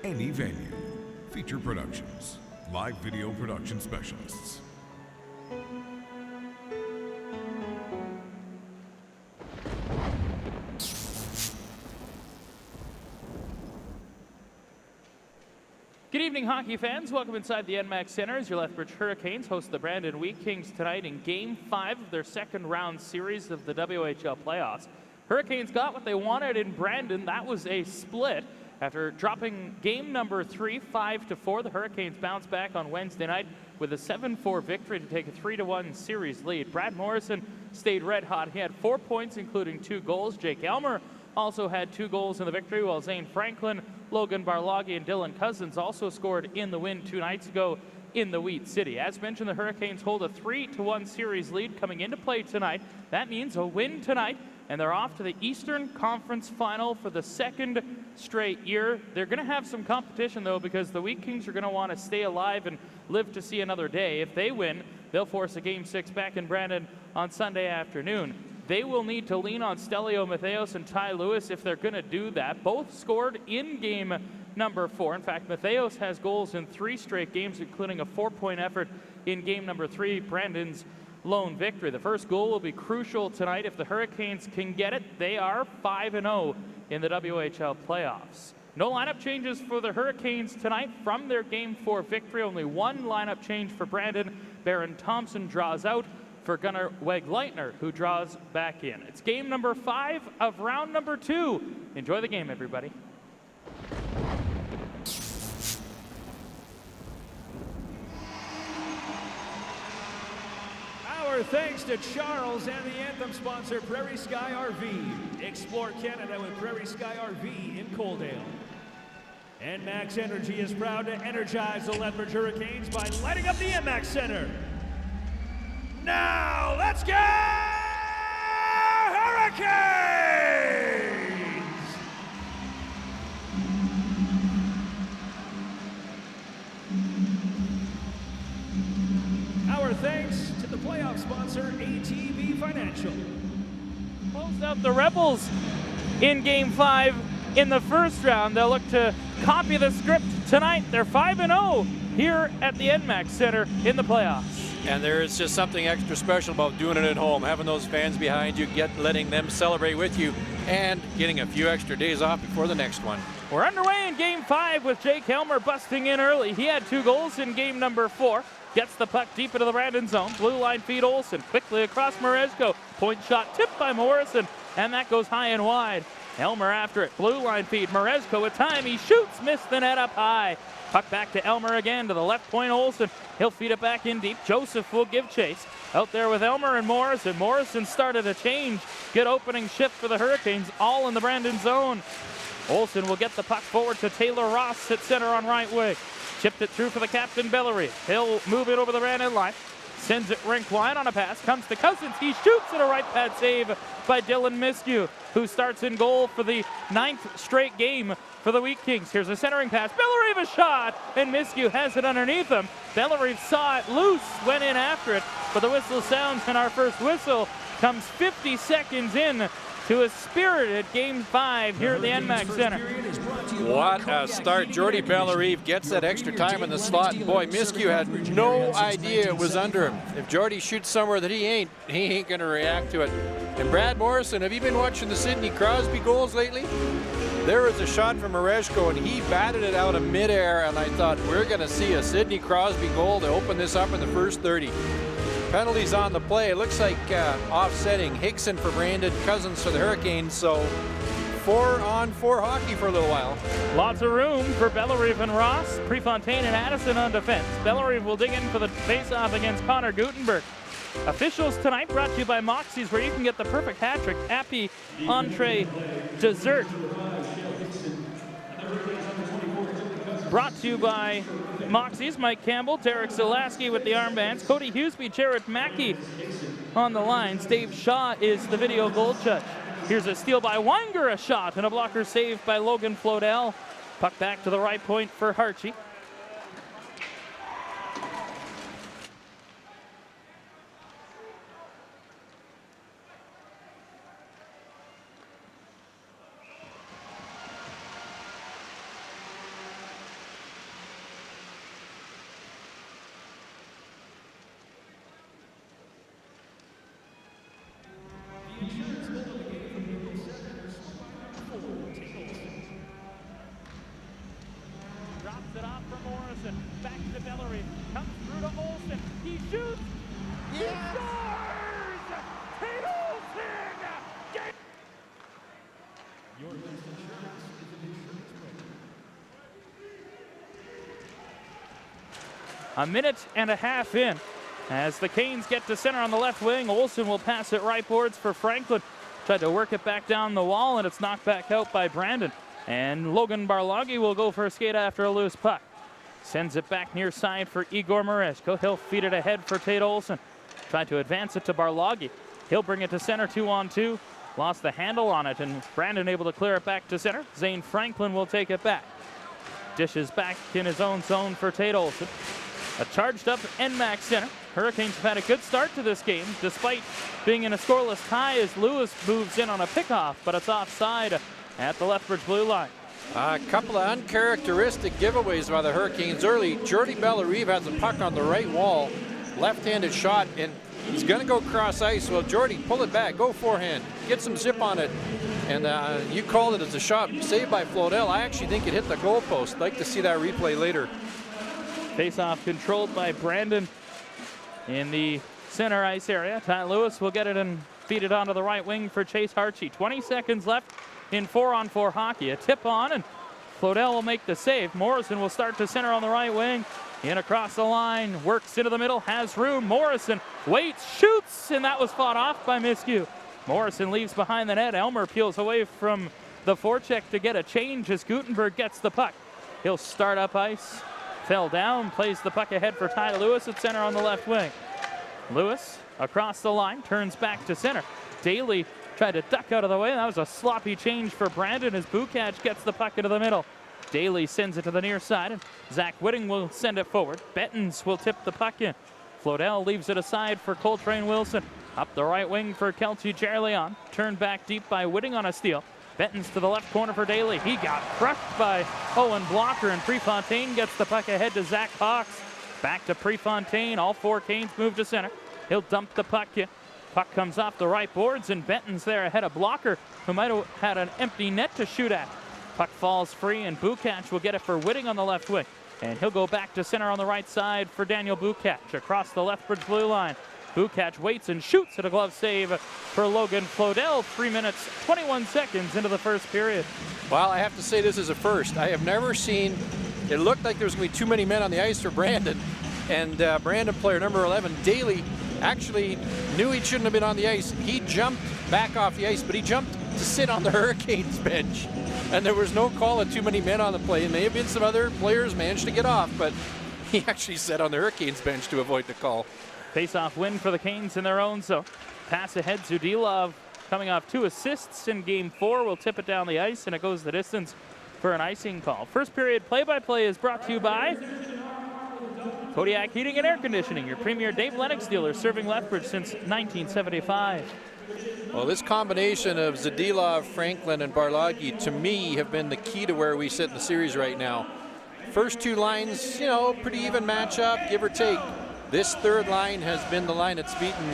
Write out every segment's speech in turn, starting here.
Any venue. Feature Productions. Live video production specialists. Good evening, hockey fans. Welcome inside the NMAX Center as your Lethbridge Hurricanes host the Brandon Wheat Kings tonight in Game 5 of their second round series of the WHL playoffs. Hurricanes got what they wanted in Brandon. That was a split. After dropping game number 3, 5-4, the Hurricanes bounced back on Wednesday night with a 7-4 victory to take a 3-1 series lead. Brad Morrison stayed red hot. He had 4 points, including 2 goals. Jake Elmer also had 2 goals in the victory, while Zane Franklin, Logan Barloggy, and Dylan Cousins also scored in the win 2 nights ago in the Wheat City. As mentioned, the Hurricanes hold a 3-1 series lead coming into play tonight. That means a win tonight, and they're off to the Eastern Conference Final for the second straight year. They're going to have some competition, though, because the Wheat Kings are going to want to stay alive and live to see another day. If they win, they'll force a Game 6 back in Brandon on Sunday afternoon. They will need to lean on Stelio Matheos and Ty Lewis if they're going to do that. Both scored in game number 4. In fact, Matheos has goals in 3 straight games, including a 4-point effort in game number 3, Brandon's lone victory. The first goal will be crucial tonight. If the Hurricanes can get it, they are 5-0 in the WHL playoffs. No lineup changes for the Hurricanes tonight from their Game 4 victory. Only one lineup change for Brandon. Baron Thompson draws out for Gunnar Wegleitner, who draws back in. It's game number 5 of round number 2. Enjoy the game, everybody. Our thanks to Charles and the anthem sponsor, Prairie Sky RV. Explore Canada with Prairie Sky RV in Coaldale. And Max Energy is proud to energize the Lethbridge Hurricanes by lighting up the NMAX Center. Now, let's go Hurricanes! Our thanks to the playoff sponsor, ATB Financial. Closed out the Rebels in Game 5 in the first round. They'll look to copy the script tonight. They're 5-0 here at the NMAX Center in the playoffs. And there's just something extra special about doing it at home, having those fans behind you, letting them celebrate with you, and getting a few extra days off before the next one. We're underway in Game 5 with Jake Elmer busting in early. He had 2 goals in game number 4. Gets the puck deep into the Brandon zone. Blue line feed Olsen quickly across Marezko. Point shot tipped by Morrison, and that goes high and wide. Elmer after it. Blue line feed. Marezko with time. He shoots. Missed the net up high. Puck back to Elmer again to the left point. Olsen. He'll feed it back in deep. Joseph will give chase. Out there with Elmer and Morrison. Morrison started a change. Good opening shift for the Hurricanes. All in the Brandon zone. Olsen will get the puck forward to Taylor Ross at center on right wing. Chipped it through for the captain, Bellery. He'll move it over the Brandon line. Sends it rink wide on a pass. Comes to Cousins. He shoots at a right pad save by Dylan Miskew, who starts in goal for the 9th straight game for the Wheat Kings. Here's a centering pass. Bellery with a shot, and Miskew has it underneath him. Bellery saw it loose, went in after it, but the whistle sounds, and our first whistle comes 50 seconds in to a spirited Game 5 here at the NMAX Center. What a start. Jordy Bellerive gets that extra time in the slot. Boy, Miskew had no idea it was under him. If Jordy shoots somewhere that he ain't going to react to it. And Brad Morrison, have you been watching the Sidney Crosby goals lately? There was a shot from Marezko, and he batted it out of midair, and I thought, we're going to see a Sidney Crosby goal to open this up in the first 30. Penalties on the play. It looks like offsetting. Hickson for Brandon, Cousins for the Hurricanes. So 4-on-4 hockey for a little while. Lots of room for Bellerive and Ross. Prefontaine and Addison on defense. Bellerive will dig in for the face-off against Connor Gutenberg. Officials tonight brought to you by Moxie's, where you can get the perfect hat trick, appy, entree, dessert. Brought to you by Moxie's, Mike Campbell, Derek Zalaski with the armbands, Cody Huseby, Jared Mackey on the lines. Dave Shaw is the video goal judge. Here's a steal by Weinger, a shot, and a blocker saved by Logan Flodell. Puck back to the right point for Harchie. it off for Morrison. Back to Bellery. Comes through to Olsen. He shoots. He scores! Tate Olsen! Your best insurance is an insurance broker. A minute and a half in. As the Canes get to center on the left wing, Olsen will pass it right boards for Franklin. Tried to work it back down the wall, and it's knocked back out by Brandon. And Logan Barloghi will go for a skate after a loose puck. Sends it back near side for Igor Mereshko. He'll feed it ahead for Tate Olsen. Tried to advance it to Barloghi. He'll bring it to center 2-on-2. Lost the handle on it, and Brandon able to clear it back to center. Zane Franklin will take it back. Dishes back in his own zone for Tate Olsen. A charged up NMAX center. Hurricanes have had a good start to this game, despite being in a scoreless tie as Lewis moves in on a pickoff, but it's offside at the Lethbridge blue line. A couple of uncharacteristic giveaways by the Hurricanes early. Jordy Bellerive has a puck on the right wall, left-handed shot, and he's going to go cross ice. Well, Jordy, pull it back, go forehand, get some zip on it. And you called it as a shot saved by Flodell. I actually think it hit the goalpost. I'd like to see that replay later. Face-off controlled by Brandon in the center ice area. Ty Lewis will get it and feed it onto the right wing for Chase Harchie. 20 seconds left in 4-on-4 hockey. A tip on, and Flodell will make the save. Morrison will start to center on the right wing. In across the line, works into the middle, has room. Morrison waits, shoots, and that was fought off by Miskew. Morrison leaves behind the net. Elmer peels away from the forecheck to get a change as Gutenberg gets the puck. He'll start up ice. Fell down, plays the puck ahead for Ty Lewis at center on the left wing. Lewis across the line, turns back to center. Daly tried to duck out of the way. That was a sloppy change for Brandon as Bukac gets the puck into the middle. Daly sends it to the near side, and Zach Whitting will send it forward. Bettens will tip the puck in. Flodell leaves it aside for Coltrane Wilson. Up the right wing for Kelchi Jarleon. Turned back deep by Whitting on a steal. Bettens to the left corner for Daly. He got crushed by Owen Blocker, and Prefontaine gets the puck ahead to Zach Cox. Back to Prefontaine. All four Canes move to center. He'll dump the puck in. Puck comes off the right boards, and Benton's there ahead of Blocker, who might have had an empty net to shoot at. Puck falls free, and Bukac will get it for Whitting on the left wing. And he'll go back to center on the right side for Daniel Bukac across the Lethbridge blue line. Bukac waits and shoots at a glove save for Logan Flodell. 3 minutes, 21 seconds into the first period. Well, I have to say this is a first. I have never seen, it looked like there was going to be too many men on the ice for Brandon. And Brandon player number 11, Daly, actually knew he shouldn't have been on the ice. He jumped back off the ice, but he jumped to sit on the Hurricanes bench. And there was no call of too many men on the play. And may have been some other players managed to get off, but he actually sat on the Hurricanes bench to avoid the call. Face-off win for the Canes in their own zone. Pass ahead, Zudilov coming off 2 assists in Game 4 will tip it down the ice, and it goes the distance for an icing call. First period play-by-play is brought to you by Kodiak Heating and Air Conditioning, your premier Dave Lennox dealer, serving Lethbridge since 1975. Well, this combination of Zadilov, Franklin, and Barloghi, to me, have been the key to where we sit in the series right now. First 2 lines, pretty even matchup, give or take. This third line has been the line that's beaten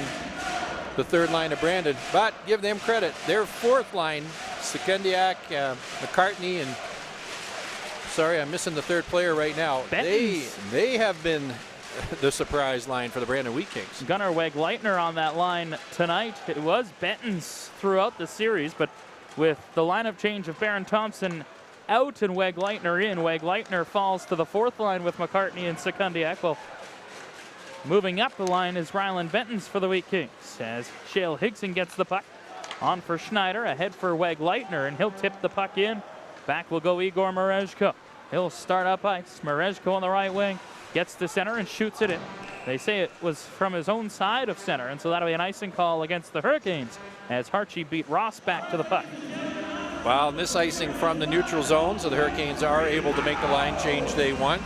the third line of Brandon, but give them credit. Their fourth line, Sekundiak, McCartney, and sorry, I'm missing the third player right now. They have been the surprise line for the Brandon Wheat Kings. Gunnar Wegleitner on that line tonight. It was Benton's throughout the series, but with the lineup change of Baron Thompson out and Wegleitner in, Wegleitner falls to the fourth line with McCartney and Sekundiak. Well, moving up the line is Ryland Benton's for the Wheat Kings as Shale Higson gets the puck. On for Schneider, ahead for Wegleitner, and he'll tip the puck in. Back will go Igor Mereshko. He'll start up ice. Mereshko on the right wing. Gets to center and shoots it in. They say it was from his own side of center, and so that'll be an icing call against the Hurricanes as Harchie beat Ross back to the puck. Well, this icing from the neutral zone, so the Hurricanes are able to make the line change they want.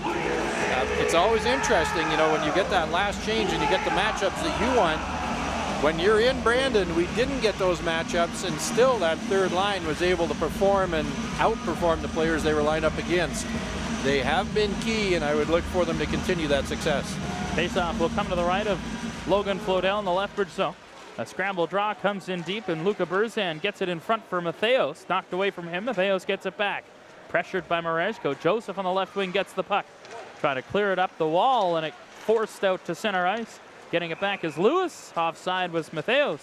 It's always interesting, when you get that last change and you get the matchups that you want. When you're in Brandon, we didn't get those matchups, and still that third line was able to perform and outperform the players they were lined up against. They have been key, and I would look for them to continue that success. Faceoff will come to the right of Logan Flodell in the Lethbridge zone. A scramble draw comes in deep, and Luca Burzan gets it in front for Matheos. Knocked away from him. Matheos gets it back. pressured by Merezko. Joseph on the left wing gets the puck. Trying to clear it up the wall, and it forced out to center ice. Getting it back is Lewis. Offside was Matheos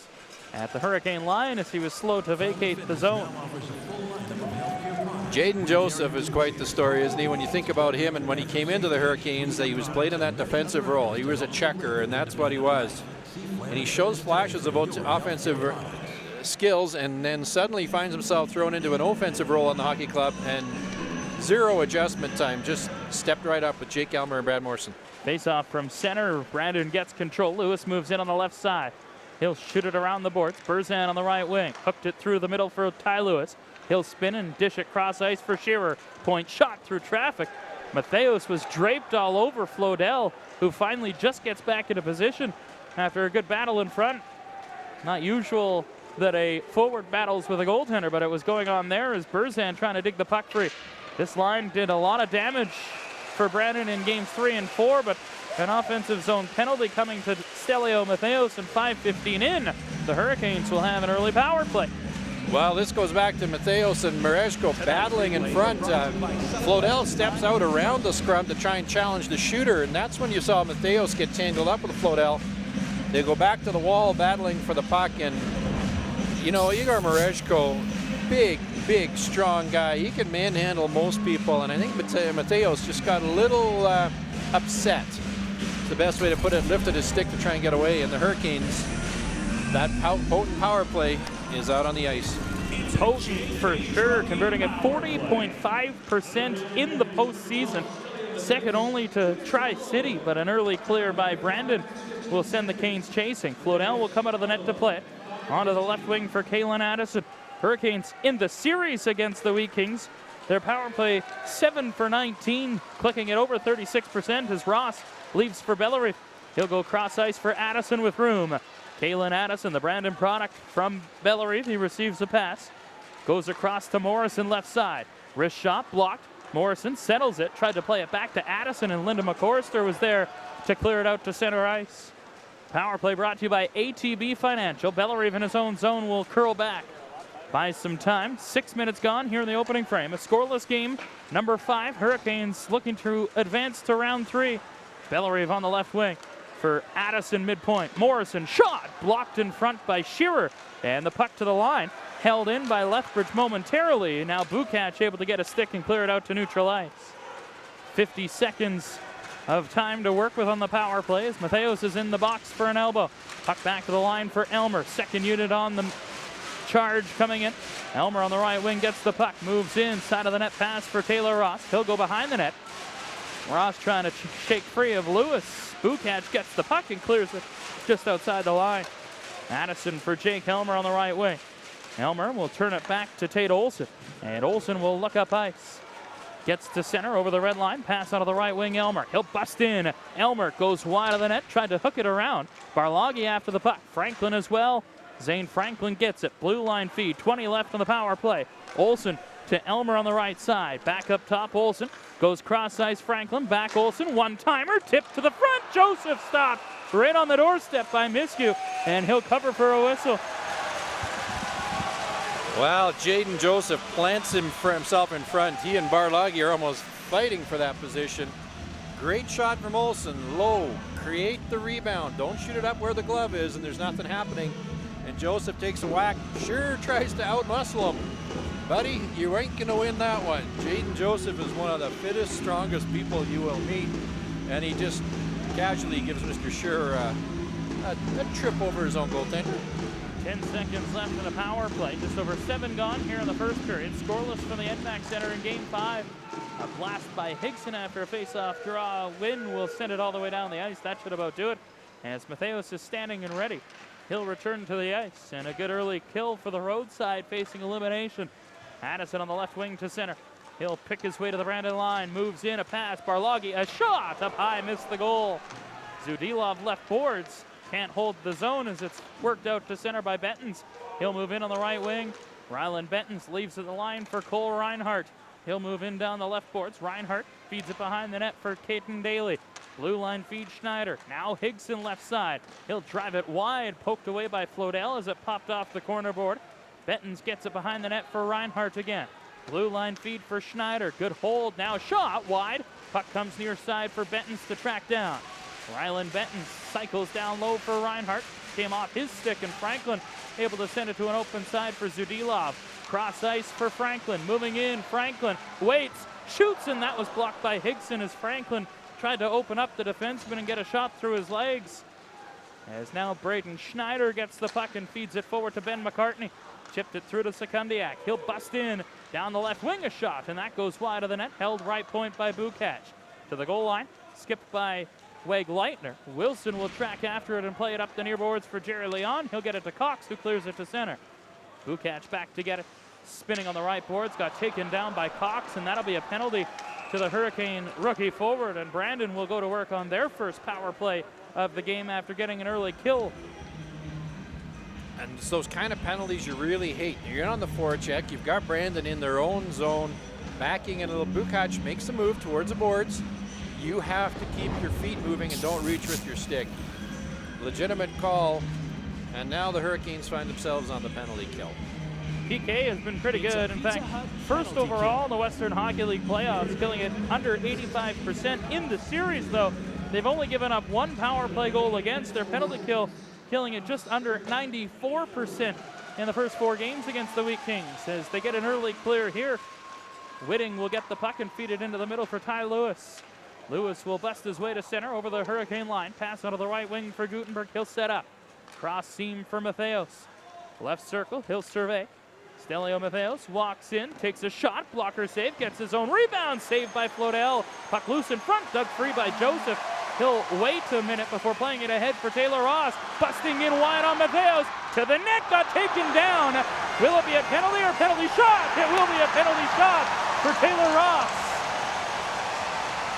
at the Hurricane line as he was slow to vacate the zone. Jaden Joseph is quite the story, isn't he? When you think about him and when he came into the Hurricanes, he was played in that defensive role. He was a checker, and that's what he was. And he shows flashes of offensive skills, and then suddenly finds himself thrown into an offensive role in the hockey club, and zero adjustment time. Just stepped right up with Jake Elmer and Brad Morrison. Face off from center. Brandon gets control. Lewis moves in on the left side. He'll shoot it around the boards. Berzan on the right wing. Hooked it through the middle for Ty Lewis. He'll spin and dish it cross ice for Shearer. Point shot through traffic. Matheos was draped all over Flodell, who finally just gets back into position after a good battle in front. Not usual that a forward battles with a goaltender, but it was going on there as Berzan trying to dig the puck free. This line did a lot of damage for Brandon in games 3 and 4, but an offensive zone penalty coming to Stelio Matheos, and 5:15 in. The Hurricanes will have an early power play. Well, this goes back to Matheos and Merezko battling in front. Flodell steps out around the scrum to try and challenge the shooter, and that's when you saw Matheos get tangled up with Flodell. They go back to the wall battling for the puck, and you know, Igor Merezko, big, strong guy. He can manhandle most people, and I think Matheos just got a little upset. It's the best way to put it, lifted his stick to try and get away, and the Hurricanes, that potent power play is out on the ice. Potent for sure, converting at 40.5% in the postseason. Second only to Tri-City, but an early clear by Brandon will send the Canes chasing. Flodell will come out of the net to play it. Onto the left wing for Kalen Addison. Hurricanes in the series against the Wheat Kings. Their power play 7 for 19, clicking at over 36% as Ross leaves for Bellerive. He'll go cross ice for Addison with room. Kalen Addison, the Brandon product from Bellerive. He receives a pass. Goes across to Morrison left side. Wrist shot blocked. Morrison settles it. Tried to play it back to Addison, and Linda McCorster was there to clear it out to center ice. Power play brought to you by ATB Financial. Bellerive in his own zone will curl back. Buys some time. 6 minutes gone here in the opening frame. A scoreless game. Number 5, Hurricanes looking to advance to round 3. Bellerive on the left wing for Addison midpoint. Morrison shot blocked in front by Shearer, and the puck to the line held in by Lethbridge momentarily. Now Bukac able to get a stick and clear it out to neutral ice. 50 seconds of time to work with on the power play as Matheos is in the box for an elbow. Puck back to the line for Elmer. Second unit on the charge coming in. Elmer on the right wing gets the puck, moves in, side of the net pass for Taylor Ross. He'll go behind the net. Ross trying to shake free of Lewis. Bukac gets the puck and clears it just outside the line. Addison for Jake Elmer on the right wing. Elmer will turn it back to Tate Olson, and Olson will look up ice. Gets to center over the red line. Pass out of the right wing, Elmer. He'll bust in. Elmer goes wide of the net. Tried to hook it around. Barloghi after the puck. Franklin as well. Zane Franklin gets it. Blue line feed. 20 left on the power play. Olson to Elmer on the right side. Back up top, Olson. Goes cross ice, Franklin. Back Olson. One-timer. Tip to the front. Joseph stopped right on the doorstep by Miskew. And he'll cover for a whistle. Well, Jaden Joseph plants himself in front. He and Barloghi are almost fighting for that position. Great shot from Olson. Low. Create the rebound. Don't shoot it up where the glove is and there's nothing happening. And Joseph takes a whack. Sure tries to outmuscle him. Buddy, you ain't going to win that one. Jaden Joseph is one of the fittest, strongest people you will meet. And he just casually gives Mr. Sure a trip over his own goaltender. 10 seconds left in the power play. Just over 7 gone here in the first period. Scoreless from the NMAX Center in Game 5. A blast by Higson after a face-off draw. Win will send it all the way down the ice. That should about do it. As Matheos is standing and ready, he'll return to the ice. And a good early kill for the roadside facing elimination. Addison on the left wing to center. He'll pick his way to the Brandon line. Moves in, a pass. Barloghi, a shot up high, missed the goal. Zudilov left boards. Can't hold the zone as it's worked out to center by Bettens. He'll move in on the right wing. Rylan Bettens leaves at the line for Cole Reinhardt. He'll move in down the left boards. Reinhardt feeds it behind the net for Caden Daly. Blue line feed Schneider. Now Higson left side. He'll drive it wide, poked away by Flodell as it popped off the corner board. Bettens gets it behind the net for Reinhardt again. Blue line feed for Schneider. Good hold. Now shot wide. Puck comes near side for Bentons to track down. Rylan Bentons cycles down low for Reinhart. Came off his stick, and Franklin able to send it to an open side for Zudilov. Cross ice for Franklin. Moving in. Franklin waits, shoots, and that was blocked by Higson as Franklin tried to open up the defenseman and get a shot through his legs. As now Braden Schneider gets the puck and feeds it forward to Ben McCartney. Chipped it through to Sekundiak. He'll bust in down the left wing, a shot, and that goes wide of the net. Held right point by Bukac. To the goal line, skipped by Weg Leitner. Wilson will track after it and play it up the near boards for Jerry Leon. He'll get it to Cox, who clears it to center. Bukac back to get it. Spinning on the right boards, got taken down by Cox, and that'll be a penalty to the Hurricane rookie forward. And Brandon will go to work on their first power play of the game after getting an early kill. And it's those kind of penalties you really hate. You're on the forecheck. You've got Brandon in their own zone, backing in a little. Bukac makes a move towards the boards. You have to keep your feet moving and don't reach with your stick. Legitimate call. And now the Hurricanes find themselves on the penalty kill. PK has been pretty good. In fact, first overall in the Western Hockey League playoffs, killing it under 85% in the series, though. They've only given up one power play goal against. Their penalty kill killing it just under 94% in the first 4 games against the Wheat Kings. As they get an early clear here, Whitting will get the puck and feed it into the middle for Ty Lewis. Lewis will bust his way to center over the Hurricane line. Pass out of the right wing for Gutenberg. He'll set up. Cross seam for Matheos. Left circle, he'll survey. Stelio Matheos walks in, takes a shot, blocker save, gets his own rebound, saved by Flodell. Puck loose in front, dug free by Joseph. He'll wait a minute before playing it ahead for Taylor Ross. Busting in wide on Matheos. To the net, got taken down. Will it be a penalty or penalty shot? It will be a penalty shot for Taylor Ross.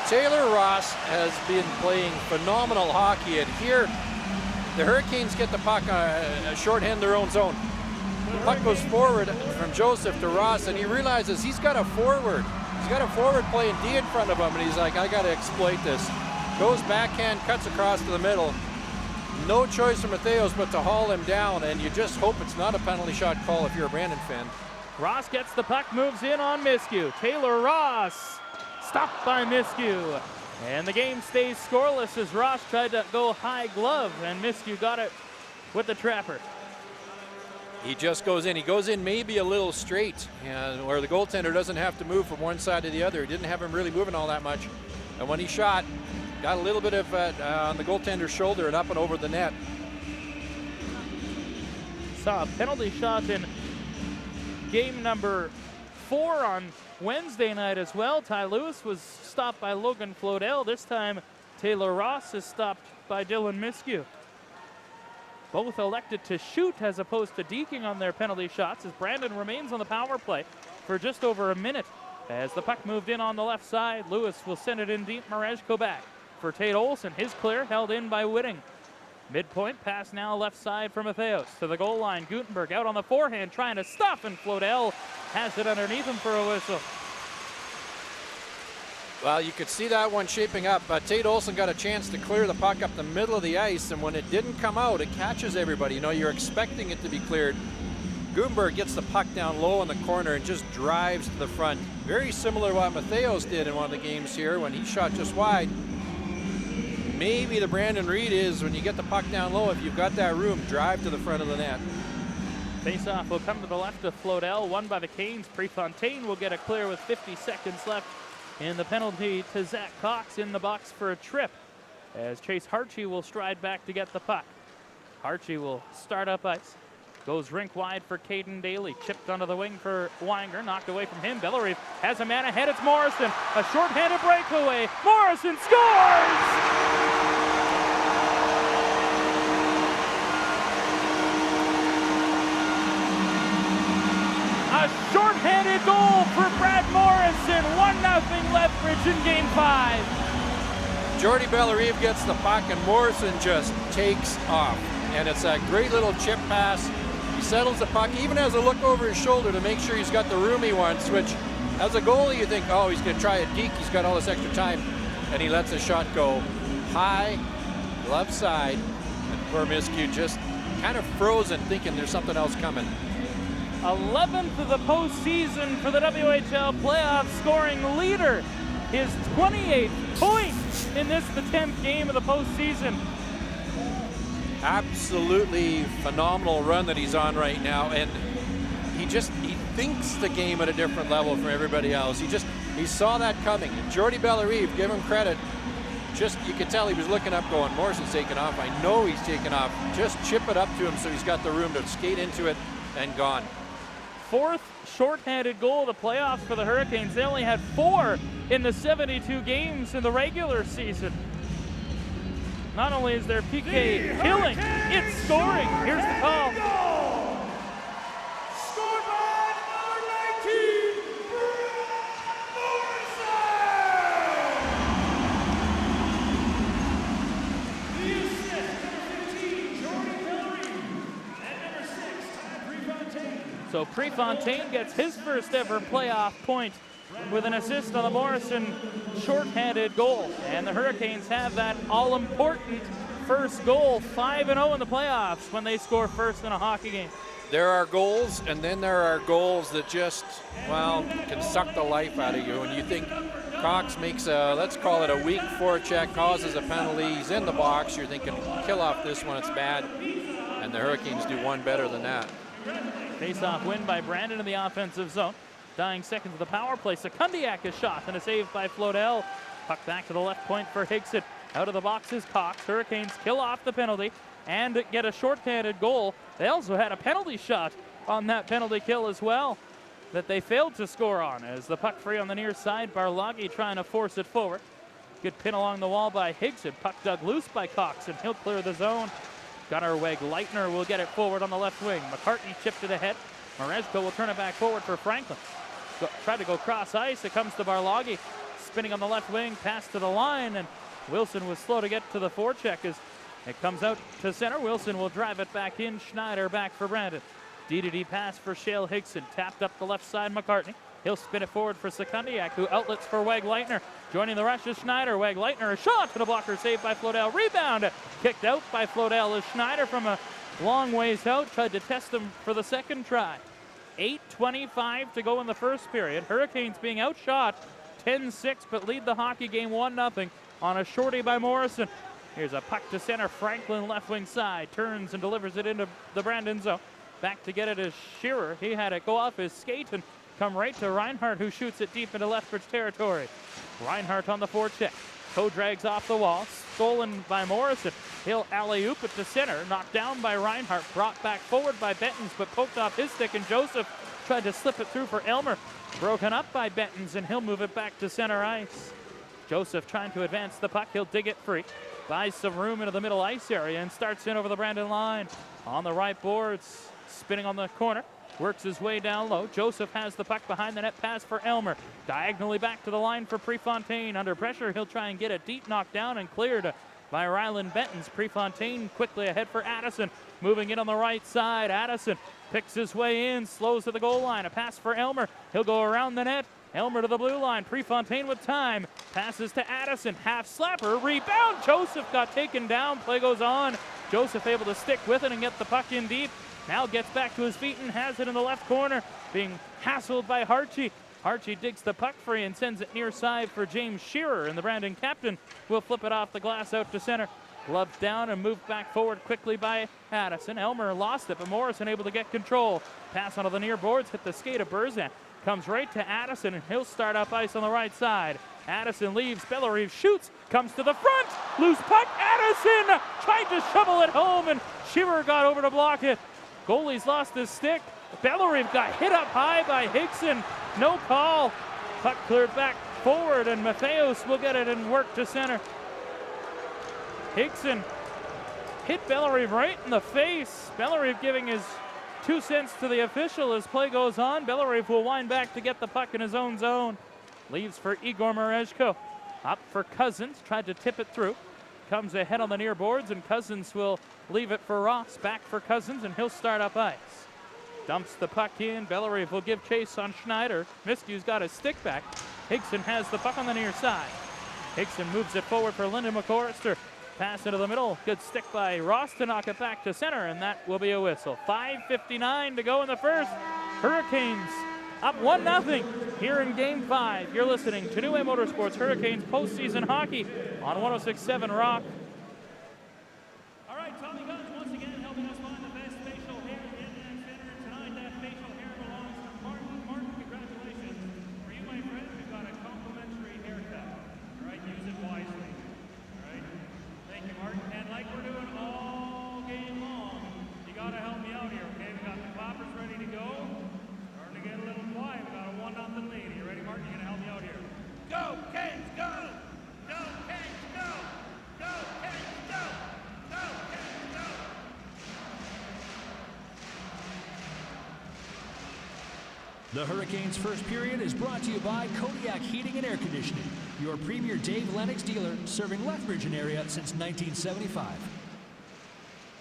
Taylor Ross has been playing phenomenal hockey, and here the Hurricanes get the puck a shorthand their own zone. The puck goes forward from Joseph to Ross, and he realizes he's got a forward. He's got a forward playing D in front of him, and he's like, I got to exploit this. Goes backhand, cuts across to the middle. No choice for Matheos but to haul him down, and you just hope it's not a penalty shot call if you're a Brandon fan. Ross gets the puck, moves in on Miskew. Taylor Ross stopped by Miskew. And the game stays scoreless as Ross tried to go high glove, and Miskew got it with the trapper. He just goes in. He goes in maybe a little straight, and where the goaltender doesn't have to move from one side to the other. He didn't have him really moving all that much. And when he shot, got a little bit of on the goaltender's shoulder and up and over the net. Saw a penalty shot in game number 4 on Wednesday night as well. Ty Lewis was stopped by Logan Flodell. This time, Taylor Ross is stopped by Dylan Miskew. Both elected to shoot as opposed to deking on their penalty shots as Brandon remains on the power play for just over a minute. As the puck moved in on the left side, Lewis will send it in deep. Marejko back for Tate Olson. His clear held in by Whitting. Midpoint pass now left side for Matheos to the goal line. Gutenberg out on the forehand trying to stuff, and Flodell has it underneath him for a whistle. Well, you could see that one shaping up, but Tate Olson got a chance to clear the puck up the middle of the ice, and when it didn't come out, it catches everybody. You know, you're expecting it to be cleared. Gutenberg gets the puck down low in the corner and just drives to the front. Very similar to what Matheos did in one of the games here when he shot just wide. Maybe the Brandon Reed is when you get the puck down low, if you've got that room, drive to the front of the net. Face-off will come to the left of Flodell, won by the Canes. Prefontaine will get a clear with 50 seconds left in the penalty to Zach Cox in the box for a trip, as Chase Harchie will stride back to get the puck. Harchie will start up ice. Goes rink wide for Caden Daly. Chipped onto the wing for Weinger. Knocked away from him. Bellerive has a man ahead. It's Morrison. A shorthanded breakaway. Morrison scores! A shorthanded goal for Brad Morrison. 1-0 Lethbridge in Game 5. Jordy Bellerive gets the puck, and Morrison just takes off. And it's a great little chip pass. He settles the puck, even has a look over his shoulder to make sure he's got the room he wants, which as a goalie you think, oh, he's going to try a deke, he's got all this extra time, and he lets a shot go high, left side, and poor Miskew just kind of frozen thinking there's something else coming. 11th of the postseason for the WHL playoff scoring leader. His 28th point in this, the 10th game of the postseason. Absolutely phenomenal run that he's on right now, and he thinks the game at a different level from everybody else. He saw that coming. And Jordy Bellerive, give him credit. You could tell he was looking up going, Morrison's taking off. I know he's taking off. Just chip it up to him so he's got the room to skate into it and gone. 4th shorthanded goal of the playoffs for the Hurricanes. They only had 4 in the 72 games in the regular season. Not only is their PK killing, it's scoring. Here's the call. Scored by number 19, Morrison! The assist, number 15, Jordy Bellerive. And number 6, Prefontaine. So Prefontaine gets his first ever playoff point with an assist on the Morrison shorthanded goal. And the Hurricanes have that all-important first goal, 5-0 in the playoffs when they score first in a hockey game. There are goals, and then there are goals that just, can suck the life out of you. And you think Cox makes let's call it a weak forecheck, causes a penalty, he's in the box, you're thinking, kill off this one, it's bad. And the Hurricanes do one better than that. Face-off win by Brandon in the offensive zone. Dying seconds of the power play. Sekundiak is shot and a save by Flodell. Puck back to the left point for Higson. Out of the box is Cox. Hurricanes kill off the penalty and get a shorthanded goal. They also had a penalty shot on that penalty kill as well that they failed to score on, as the puck free on the near side. Barlagi trying to force it forward. Good pin along the wall by Higson. Puck dug loose by Cox, and he'll clear the zone. Gunnar Weg-Leitner will get it forward on the left wing. McCartney chipped it ahead. Marezko will turn it back forward for Franklin. Tried to go cross ice. It comes to Barlagi. Spinning on the left wing, pass to the line, and Wilson was slow to get to the forecheck as it comes out to center. Wilson will drive it back in. Schneider back for Brandon. D-to-D pass for Shale Higson. Tapped up the left side, McCartney. He'll spin it forward for Sekundiak, who outlets for Weg-Leitner. Joining the rush is Schneider. Weg-Leitner, a shot to the blocker, saved by Flodell. Rebound, kicked out by Flodell as Schneider from a long ways out tried to test him for the second try. 8:25 to go in the first period. Hurricanes being outshot 10-6, but lead the hockey game 1-0 on a shorty by Morrison. Here's a puck to center. Franklin left wing side turns and delivers it into the Brandon zone. Back to get it is Shearer. He had it go off his skate and come right to Reinhardt, who shoots it deep into Lethbridge territory. Reinhardt on the forecheck. Toe drags off the wall. Stolen by Morrison. He'll alley-oop it to center. Knocked down by Reinhardt. Brought back forward by Bettens, but poked off his stick, and Joseph tried to slip it through for Elmer. Broken up by Bettens, and he'll move it back to center ice. Joseph trying to advance the puck. He'll dig it free. Buys some room into the middle ice area and starts in over the Brandon line. On the right boards, spinning on the corner. Works his way down low. Joseph has the puck behind the net. Pass for Elmer. Diagonally back to the line for Prefontaine. Under pressure, he'll try and get it deep. Knocked down and cleared by Ryland Bettens. Prefontaine quickly ahead for Addison. Moving in on the right side. Addison picks his way in. Slows to the goal line. A pass for Elmer. He'll go around the net. Elmer to the blue line. Prefontaine with time. Passes to Addison. Half slapper. Rebound. Joseph got taken down. Play goes on. Joseph able to stick with it and get the puck in deep. Now gets back to his feet and has it in the left corner. Being hassled by Harchie. Harchie digs the puck free and sends it near side for James Shearer. And the Brandon captain will flip it off the glass out to center. Gloved down and moved back forward quickly by Addison. Elmer lost it, but Morrison able to get control. Pass onto the near boards, hit the skate of Berzan. Comes right to Addison, and he'll start up ice on the right side. Addison leaves, Bellerive shoots, comes to the front. Loose puck, Addison tried to shovel it home, and Shearer got over to block it. Goalie's lost his stick. Bellerive got hit up high by Higson. No call. Puck cleared back forward, and Matheos will get it and work to center. Higson hit Bellerive right in the face. Bellerive giving his 2 cents to the official as play goes on. Bellerive will wind back to get the puck in his own zone. Leaves for Igor Marezko. Up for Cousins. Tried to tip it through. Comes ahead on the near boards, and Cousins will leave it for Ross. Back for Cousins, and he'll start up ice. Dumps the puck in. Bellerive will give chase on Schneider. Miskew's got his stick back. Higson has the puck on the near side. Higson moves it forward for Lyndon McCorrister. Pass into the middle. Good stick by Ross to knock it back to center, and that will be a whistle. 5:59 to go in the first. Hurricanes up 1-0 here in Game 5. You're listening to New Way Motorsports Hurricanes postseason hockey on 106.7 Rock. All right, Tommy Guns once again helping us find the best facial hair in that center tonight. That facial hair belongs to Martin. Martin, congratulations. For you, my friend, we've got a complimentary haircut. All right, use it wisely. All right, thank you, Martin. And like we're doing all game long, you got to help me out here, okay? We got the clappers ready to go. Starting to get a little quiet. We got a 1-0 lead. You ready, Martin? You're going to help me out here. Go, Canes, go! Go, Canes, go! Go, Canes, go! Go, Canes, go! The Hurricanes' first period is brought to you by Kodiak Heating and Air Conditioning, your premier Dave Lennox dealer serving Lethbridge and area since 1975.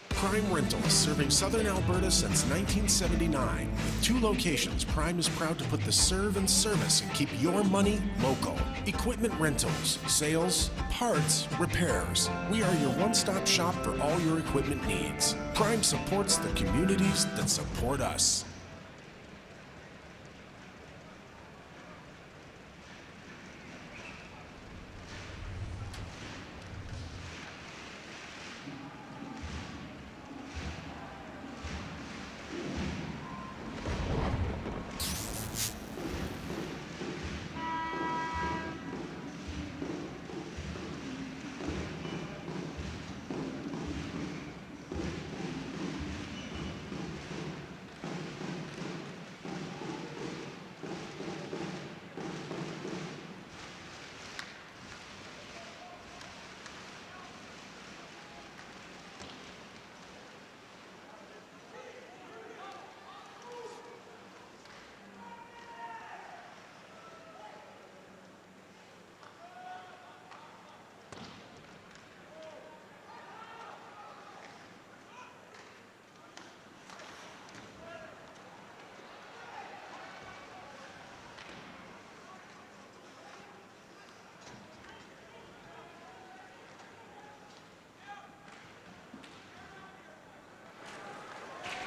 Prime Rentals, serving Southern Alberta since 1979. With 2 locations, Prime is proud to put the serve and service and keep your money local. Equipment rentals, sales, parts, repairs. We are your one-stop shop for all your equipment needs. Prime supports the communities that support us.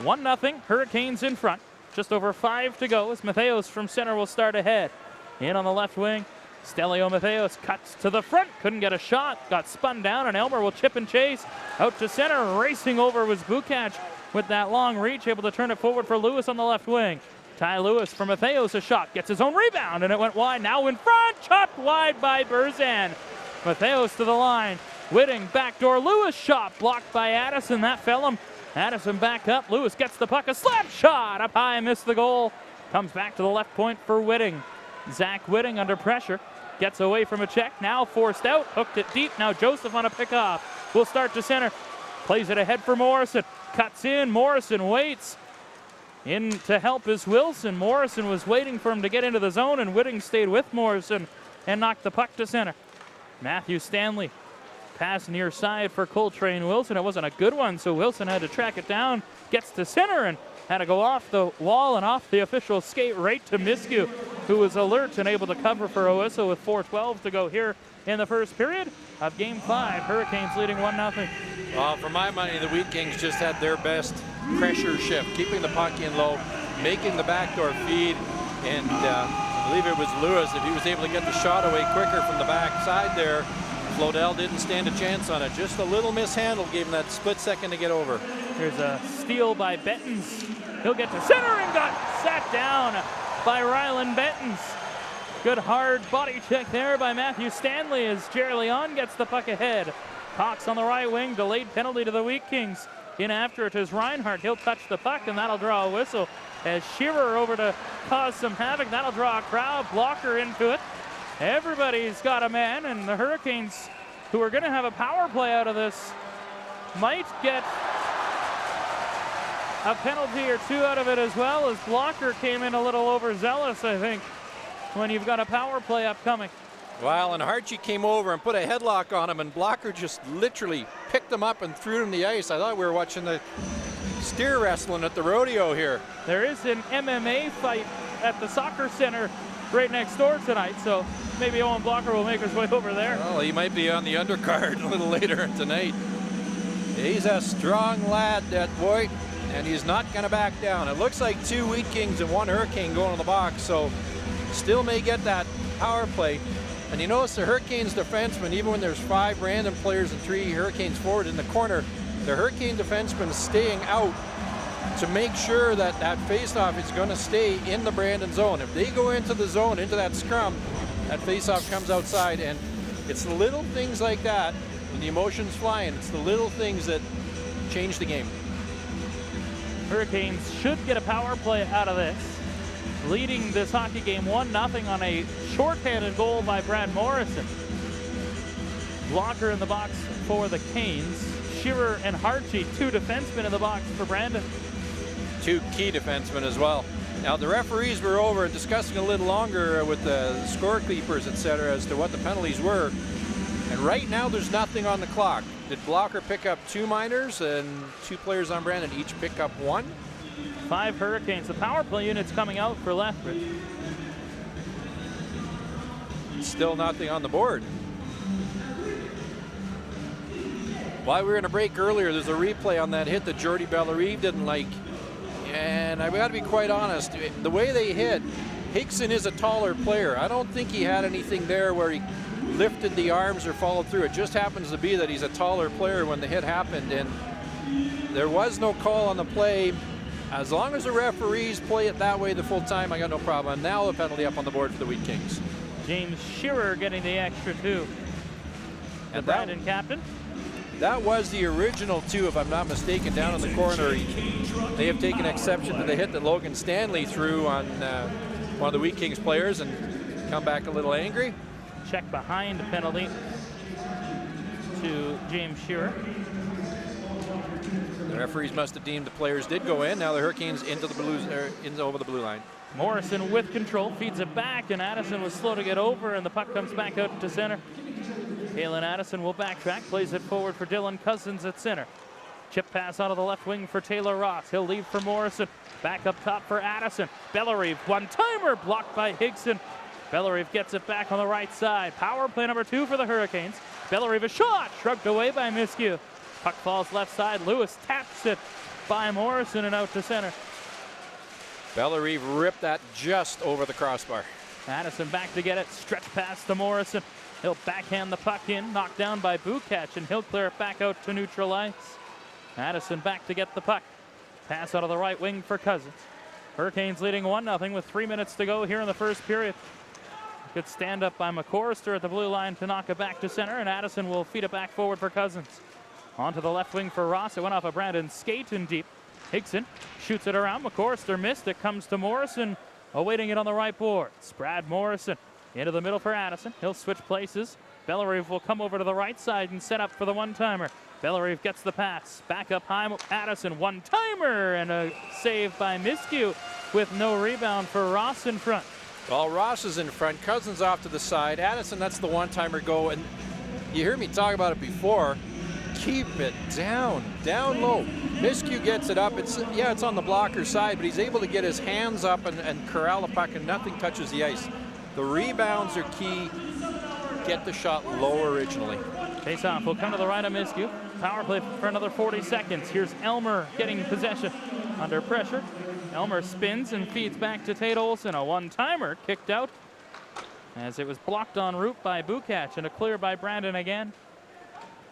One 1-0, Hurricanes in front. Just over 5 to go as Matheos from center will start ahead. In on the left wing, Stelio Matheos cuts to the front, couldn't get a shot, got spun down, and Elmer will chip and chase. Out to center, racing over was Bukac with that long reach, able to turn it forward for Lewis on the left wing. Ty Lewis from Matheos, a shot, gets his own rebound, and it went wide. Now in front, chopped wide by Berzan. Matheos to the line, Whitting, backdoor, Lewis shot, blocked by Addison, that fell him. Addison back up. Lewis gets the puck. A slap shot up high. Missed the goal. Comes back to the left point for Whitting. Zach Whitting under pressure. Gets away from a check. Now forced out. Hooked it deep. Now Joseph on a pickoff. Will start to center. Plays it ahead for Morrison. Cuts in. Morrison waits. In to help is Wilson. Morrison was waiting for him to get into the zone, and Whitting stayed with Morrison and knocked the puck to center. Matthew Stanley. Pass near side for Coltrane Wilson. It wasn't a good one, so Wilson had to track it down. Gets to center and had to go off the wall and off the official skate right to Miskew, who was alert and able to cover for Oissa with 4:12 to go here in the first period of Game 5. Hurricanes leading 1-0. Well, for my money, the Wheat Kings just had their best pressure shift, keeping the puck in low, making the backdoor feed, and I believe it was Lewis. If he was able to get the shot away quicker from the backside there, Flodell didn't stand a chance on it. Just a little mishandle gave him that split second to get over. Here's a steal by Bettens. He'll get to center and got sat down by Rylan Bettens. Good hard body check there by Matthew Stanley as Jerry Leon gets the puck ahead. Cox on the right wing, delayed penalty to the Wheat Kings. In after it is Reinhardt. He'll touch the puck and that'll draw a whistle. As Shearer over to cause some havoc, that'll draw a crowd. Blocker into it. Everybody's got a man, and the Hurricanes, who are going to have a power play out of this, might get a penalty or two out of it as well, as Blocker came in a little overzealous, I think, when you've got a power play upcoming. Well, and Harchie came over and put a headlock on him, and Blocker just literally picked him up and threw him to the ice. I thought we were watching the steer wrestling at the rodeo here. There is an MMA fight at the soccer center right next door tonight, so maybe Owen Blocker will make his way over there. Well, he might be on the undercard a little later tonight. He's a strong lad, that boy. and he's not going to back down. It looks like 2 Wheat Kings and 1 Hurricane going in the box, so still may get that power play. And you notice the Hurricanes defenseman, even when there's 5 random players and 3 Hurricanes forward in the corner, the Hurricane defenseman is staying out to make sure that that faceoff is going to stay in the Brandon zone. If they go into the zone, into that scrum, that faceoff comes outside, and it's the little things like that, when the emotions flying, it's the little things that change the game. Hurricanes should get a power play out of this, leading this hockey game 1-0 on a shorthanded goal by Brad Morrison. Blocker in the box for the Canes. Shearer and Hartje, 2 defensemen in the box for Brandon. 2 key defensemen as well. Now the referees were over and discussing a little longer with the scorekeepers, etc., as to what the penalties were. And right now there's nothing on the clock. Did Blocker pick up 2 minors, and 2 players on Brandon each pick up 1? 5 Hurricanes. The power play unit's coming out for Lethbridge. Still nothing on the board. While we were in a break earlier, there's a replay on that hit that Jordy Bellerive didn't like. And I've got to be quite honest, the way they hit, Higson is a taller player. I don't think he had anything there where he lifted the arms or followed through. It just happens to be that he's a taller player when the hit happened, and there was no call on the play. As long as the referees play it that way the full time, I got no problem. And now the penalty up on the board for the Wheat Kings. James Shearer getting the extra 2. The Brandon captain. That was the original 2, if I'm not mistaken, down in the corner. They have taken exception to the hit that Logan Stanley threw on one of the Wheat Kings players and come back a little angry. Check behind the penalty to James Shearer. The referees must have deemed the players did go in. Now the Hurricanes into the blues, over the blue line. Morrison with control, feeds it back, and Addison was slow to get over, and the puck comes back out to center. Kalen Addison will backtrack, plays it forward for Dylan Cousins at center. Chip pass out of the left wing for Taylor Ross. He'll leave for Morrison. Back up top for Addison. Bellerive, one-timer blocked by Higson. Bellerive gets it back on the right side. Power play number 2 for the Hurricanes. Bellerive a shot, shrugged away by Miskew. Puck falls left side. Lewis taps it by Morrison and out to center. Bellerive ripped that just over the crossbar. Addison back to get it. Stretch pass to Morrison. He'll backhand the puck in, knocked down by Bukac, and he'll clear it back out to neutral ice. Addison back to get the puck. Pass out of the right wing for Cousins. Hurricanes leading 1-0 with 3 minutes to go here in the first period. Good stand up by McCorrister at the blue line to knock it back to center, and Addison will feed it back forward for Cousins. Onto the left wing for Ross. It went off of Brandon's skate and deep. Higson shoots it around. McCorrister missed. It comes to Morrison, awaiting it on the right boards. Brad Morrison into the middle for Addison. He'll switch places. Bellerive will come over to the right side and set up for the one-timer. Bellerive gets the pass. Back up high. Addison, one-timer, and a save by Miskew with no rebound for Ross in front. Well, Ross is in front. Cousins off to the side. Addison, that's the one-timer go. And you heard me talk about it before. Keep it down low. Miskew gets it up. It's on the blocker side, but he's able to get his hands up and corral the puck, and nothing touches the ice. The rebounds are key. Get the shot low originally. Face off will come to the right of Miskew. Power play for another 40 seconds. Here's Elmer getting possession under pressure. Elmer spins and feeds back to Tate Olson. A one-timer kicked out as it was blocked en route by Bukac, and a clear by Brandon again.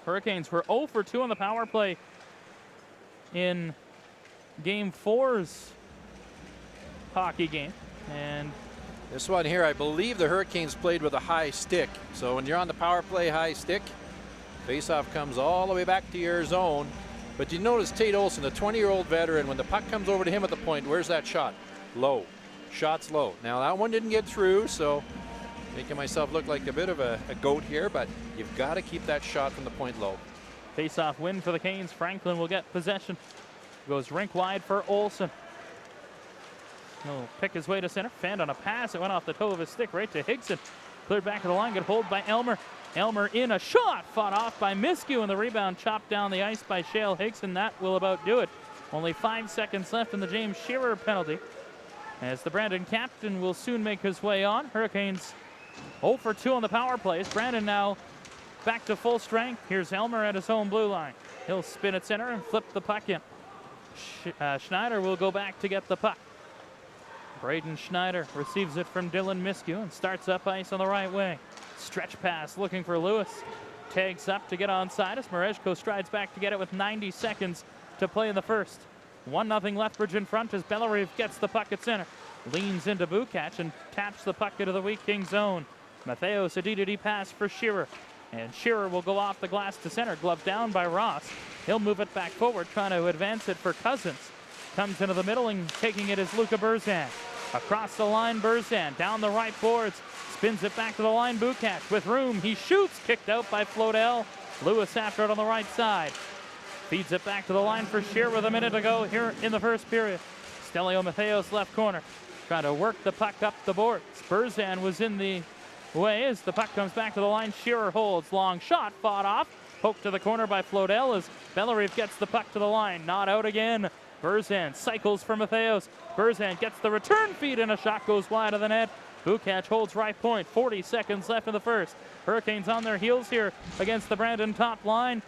Hurricanes were 0 for 2 on the power play in Game 4's hockey game. And this one here, I believe the Hurricanes played with a high stick. So when you're on the power play high stick, faceoff comes all the way back to your zone. But you notice Tate Olson, the 20-year-old veteran, when the puck comes over to him at the point, where's that shot? Low. Shot's low. Now that one didn't get through, so making myself look like a bit of a goat here, but you've got to keep that shot from the point low. Face-off win for the Canes. Franklin will get possession. Goes rink wide for Olson. He'll pick his way to center. Fanned on a pass. It went off the toe of his stick right to Higson. Cleared back to the line. Get hold by Elmer. Elmer in a shot. Fought off by Miskew, and the rebound chopped down the ice by Shale Higson. That will about do it. Only 5 seconds left in the James Shearer penalty, as the Brandon captain will soon make his way on. Hurricanes 0 for 2 on the power plays. Brandon now back to full strength. Here's Elmer at his own blue line. He'll spin at center and flip the puck in. Schneider will go back to get the puck. Braden Schneider receives it from Dylan Miskew and starts up ice on the right wing. Stretch pass looking for Lewis. Tags up to get onside as Mareshko strides back to get it with 90 seconds to play in the first. 1-0 Lethbridge in front as Bellerive gets the puck at center. Leans into Bukac and taps the puck into the Wheat King zone. Matheos, a D-to-D pass for Shearer. And Shearer will go off the glass to center, gloved down by Ross. He'll move it back forward, trying to advance it for Cousins. Comes into the middle and taking it is Luca Burzan. Across the line, Burzan, down the right boards. Spins it back to the line, Bukac with room. He shoots, kicked out by Flodell. Lewis after it on the right side. Feeds it back to the line for Shearer with a minute to go here in the first period. Stelio Matheos left corner. Trying to work the puck up the boards. Burzan was in the way as the puck comes back to the line. Shearer holds. Long shot, fought off. Poked to the corner by Flodell as Bellerive gets the puck to the line. Not out again. Burzan cycles for Matheos. Burzan gets the return feed and a shot goes wide of the net. Bukac holds right point. 40 seconds left in the first. Hurricanes on their heels here against the Brandon top line.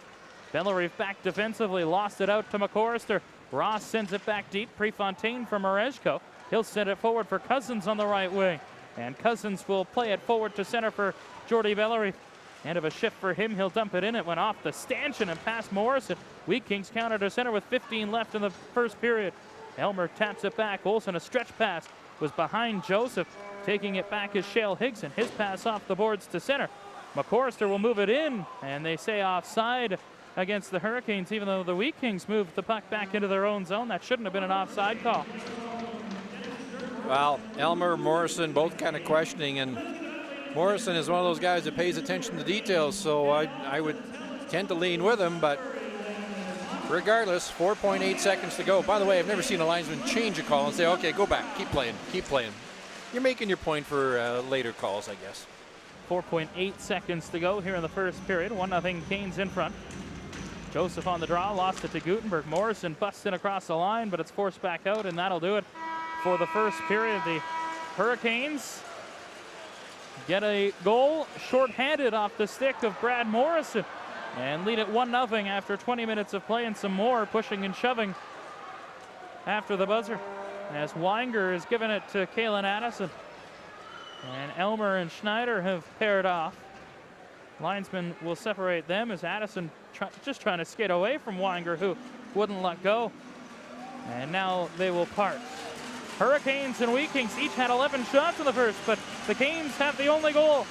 Bellerive back defensively. Lost it out to McCorrister. Ross sends it back deep. Prefontaine for Mareshko. He'll send it forward for Cousins on the right wing. And Cousins will play it forward to center for Jordy Bellerive. End of a shift for him. He'll dump it in. It went off the stanchion and past Morrison. Wheat Kings counter to center with 15 left in the first period. Elmer taps it back. Olsen, a stretch pass, was behind Joseph. Taking it back is Shale Higson. His pass off the boards to center. McCorrister will move it in, and they say offside against the Hurricanes, even though the Wheat Kings moved the puck back into their own zone. That shouldn't have been an offside call. Well, Elmer, Morrison, both kind of questioning, and Morrison is one of those guys that pays attention to details, so I would tend to lean with him, but regardless, 4.8 seconds to go. By the way, I've never seen a linesman change a call and say, okay, go back, keep playing, keep playing. You're making your point for later calls, I guess. 4.8 seconds to go here in the first period. 1-0 Canes in front. Joseph on the draw, lost it to Gutenberg. Morrison busts in across the line, but it's forced back out, and that'll do it for the first period. The Hurricanes get a goal shorthanded off the stick of Brad Morrison and lead it 1-0 after 20 minutes of play and some more pushing and shoving after the buzzer, as Weinger is giving it to Kalen Addison. And Elmer and Schneider have paired off. Linesman will separate them as Addison just trying to skate away from Weinger, who wouldn't let go. And now they will part. Hurricanes and Wheat Kings each had 11 shots in the first, but the Canes have the only goal.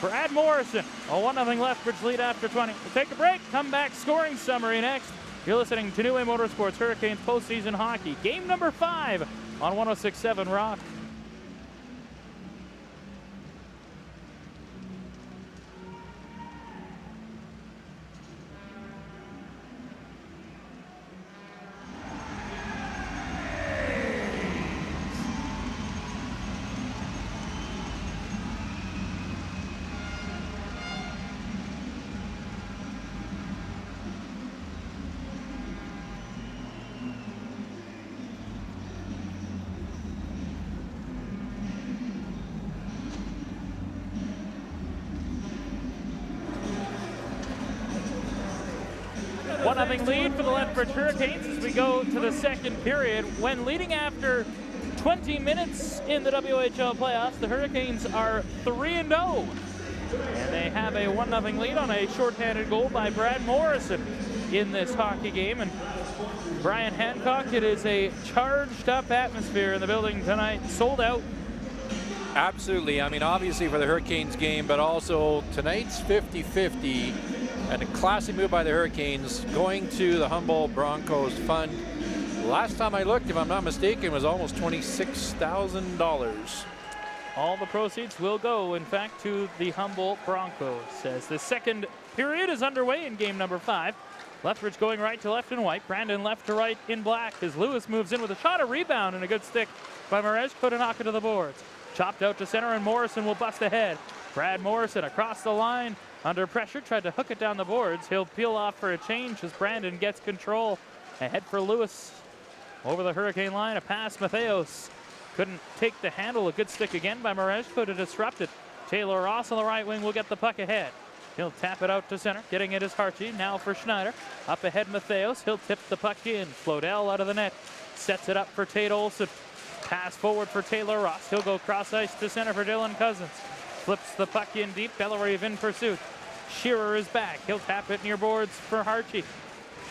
Brad Morrison, a 1-0 Lethbridge lead after 20. We'll take a break, come back, scoring summary next. You're listening to New Way Motorsports Hurricanes postseason hockey. Game number 5 on 106.7 Rock. Lead for the Lethbridge Hurricanes as we go to the second period. When leading after 20 minutes in the WHL playoffs, the Hurricanes are 3-0. And they have a 1-0 lead on a shorthanded goal by Brad Morrison in this hockey game. And Brian Hancock, it is a charged up atmosphere in the building tonight, sold out. Absolutely. I mean, obviously for the Hurricanes game, but also tonight's 50-50. And a classy move by the Hurricanes going to the Humboldt Broncos Fund. Last time I looked, if I'm not mistaken, was almost $26,000. All the proceeds will go, in fact, to the Humboldt Broncos as the second period is underway in game number 5. Lethbridge going right to left in white. Brandon left to right in black as Lewis moves in with a shot, a rebound, and a good stick by Mareshko to knock it to the boards. Chopped out to center, and Morrison will bust ahead. Brad Morrison across the line. Under pressure, tried to hook it down the boards. He'll peel off for a change as Brandon gets control. Ahead for Lewis. Over the Hurricane line, a pass. Matheos couldn't take the handle. A good stick again by Mareshko to disrupt it. Taylor Ross on the right wing will get the puck ahead. He'll tap it out to center. Getting it is Harchie. Now for Schneider. Up ahead, Matheos. He'll tip the puck in. Flodell out of the net. Sets it up for Tate Olson. Pass forward for Taylor Ross. He'll go cross ice to center for Dylan Cousins. Flips the puck in deep. Bellerive in pursuit. Shearer is back. He'll tap it near boards for Harchie.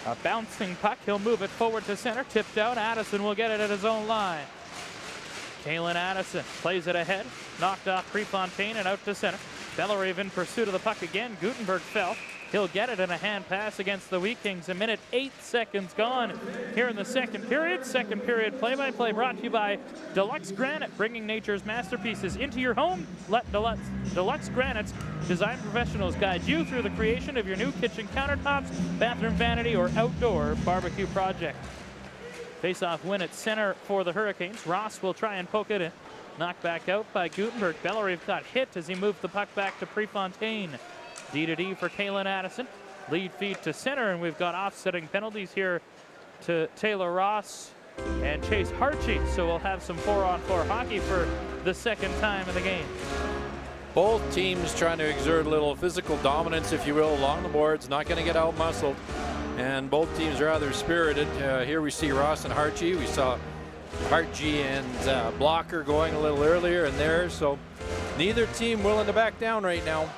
A bouncing puck. He'll move it forward to center. Tipped out. Addison will get it at his own line. Kalen Addison plays it ahead. Knocked off Prefontaine and out to center. Bellerive in pursuit of the puck again. Gutenberg fell. He'll get it in a hand pass against the Wheat Kings. 1 minute 8 seconds gone here in the second period. Second period play-by-play brought to you by Deluxe Granite, bringing nature's masterpieces into your home. Let Deluxe Granite's design professionals guide you through the creation of your new kitchen countertops, bathroom vanity, or outdoor barbecue project. Face-off win at center for the Hurricanes. Ross will try and poke it in. Knocked back out by Gutenberg. Bellerive got hit as he moved the puck back to Prefontaine. D-to-D for Kalen Addison. Lead feed to center, and we've got offsetting penalties here to Taylor Ross and Chase Harchie. So we'll have some 4-on-4 hockey for the second time in the game. Both teams trying to exert a little physical dominance, if you will, along the boards, not going to get out-muscled. And both teams are rather spirited. Here we see Ross and Harchie. We saw Harchie and Blocker going a little earlier in there. So neither team willing to back down right now.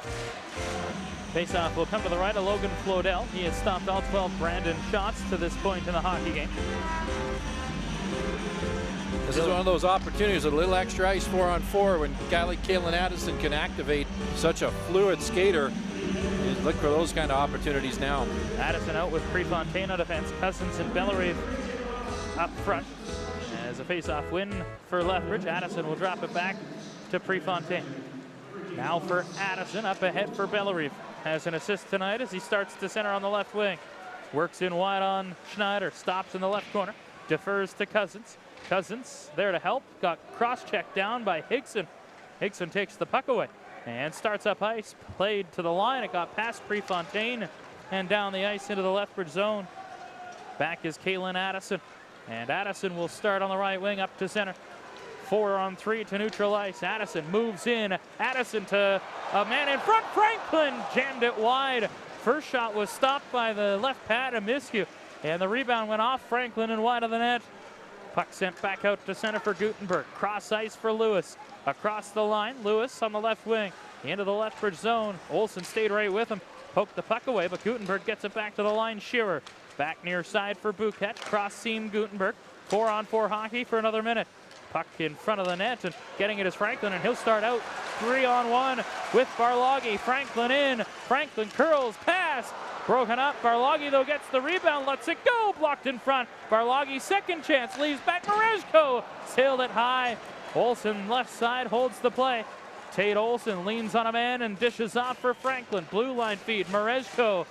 Faceoff will come to the right of Logan Flodell. He has stopped all 12 Brandon shots to this point in the hockey game. This is one of those opportunities, a little extra ice 4-on-4 when a guy like Kalen Addison can activate such a fluid skater. You look for those kind of opportunities now. Addison out with Prefontaine on defense. Cousins and Bellerive up front. As a faceoff win for Lethbridge, Addison will drop it back to Prefontaine. Now for Addison, up ahead for Bellerive. Has an assist tonight as he starts to center on the left wing. Works in wide on Schneider. Stops in the left corner. Defers to Cousins. Cousins there to help. Got cross-checked down by Higson. Higson takes the puck away and starts up ice. Played to the line. It got past Prefontaine and down the ice into the Lethbridge zone. Back is Kalen Addison. And Addison will start on the right wing up to center. 4-on-3 to neutral ice. Addison moves in. Addison to a man in front. Franklin jammed it wide. First shot was stopped by the left pad of Miskew. And the rebound went off Franklin and wide of the net. Puck sent back out to center for Gutenberg. Cross ice for Lewis. Across the line, Lewis on the left wing. Into the Lethbridge zone. Olsen stayed right with him. Poked the puck away, but Gutenberg gets it back to the line. Shearer back near side for Bouquet. Cross seam Gutenberg. 4-on-4 hockey for another minute. Puck in front of the net and getting it is Franklin, and he'll start out 3-on-1 with Barloggy. Franklin in. Franklin curls, pass. Broken up. Barloggy, though, gets the rebound, lets it go. Blocked in front. Barloggy, second chance, leaves back. Mareshko sailed it high. Olsen, left side, holds the play. Tate Olsen leans on a man and dishes off for Franklin. Blue line feed. Mareshko,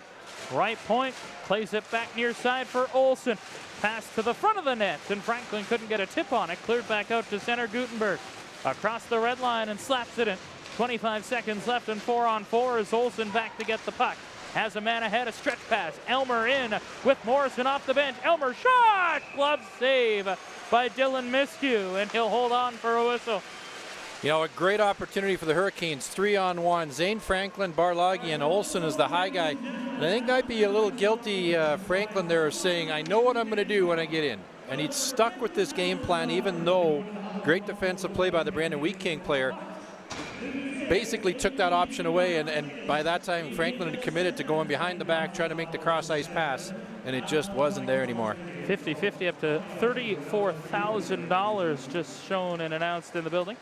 right point, plays it back near side for Olsen. Pass to the front of the net, and Franklin couldn't get a tip on it. Cleared back out to center. Gutenberg across the red line and slaps it in. 25 seconds left and 4-on-4 as Olsen back to get the puck. Has a man ahead, a stretch pass. Elmer in with Morrison off the bench. Elmer shot! Glove save by Dylan Miskew, and he'll hold on for a whistle. You know, a great opportunity for the Hurricanes. 3-on-1. Zane Franklin, Barloggy, and Olsen is the high guy. And I think I'd be a little guilty, Franklin there, saying, I know what I'm going to do when I get in. And he'd stuck with this game plan, even though great defensive play by the Brandon Wheat King player basically took that option away. And by that time, Franklin had committed to going behind the back, trying to make the cross-ice pass, and it just wasn't there anymore. 50-50 up to $34,000 just shown and announced in the building.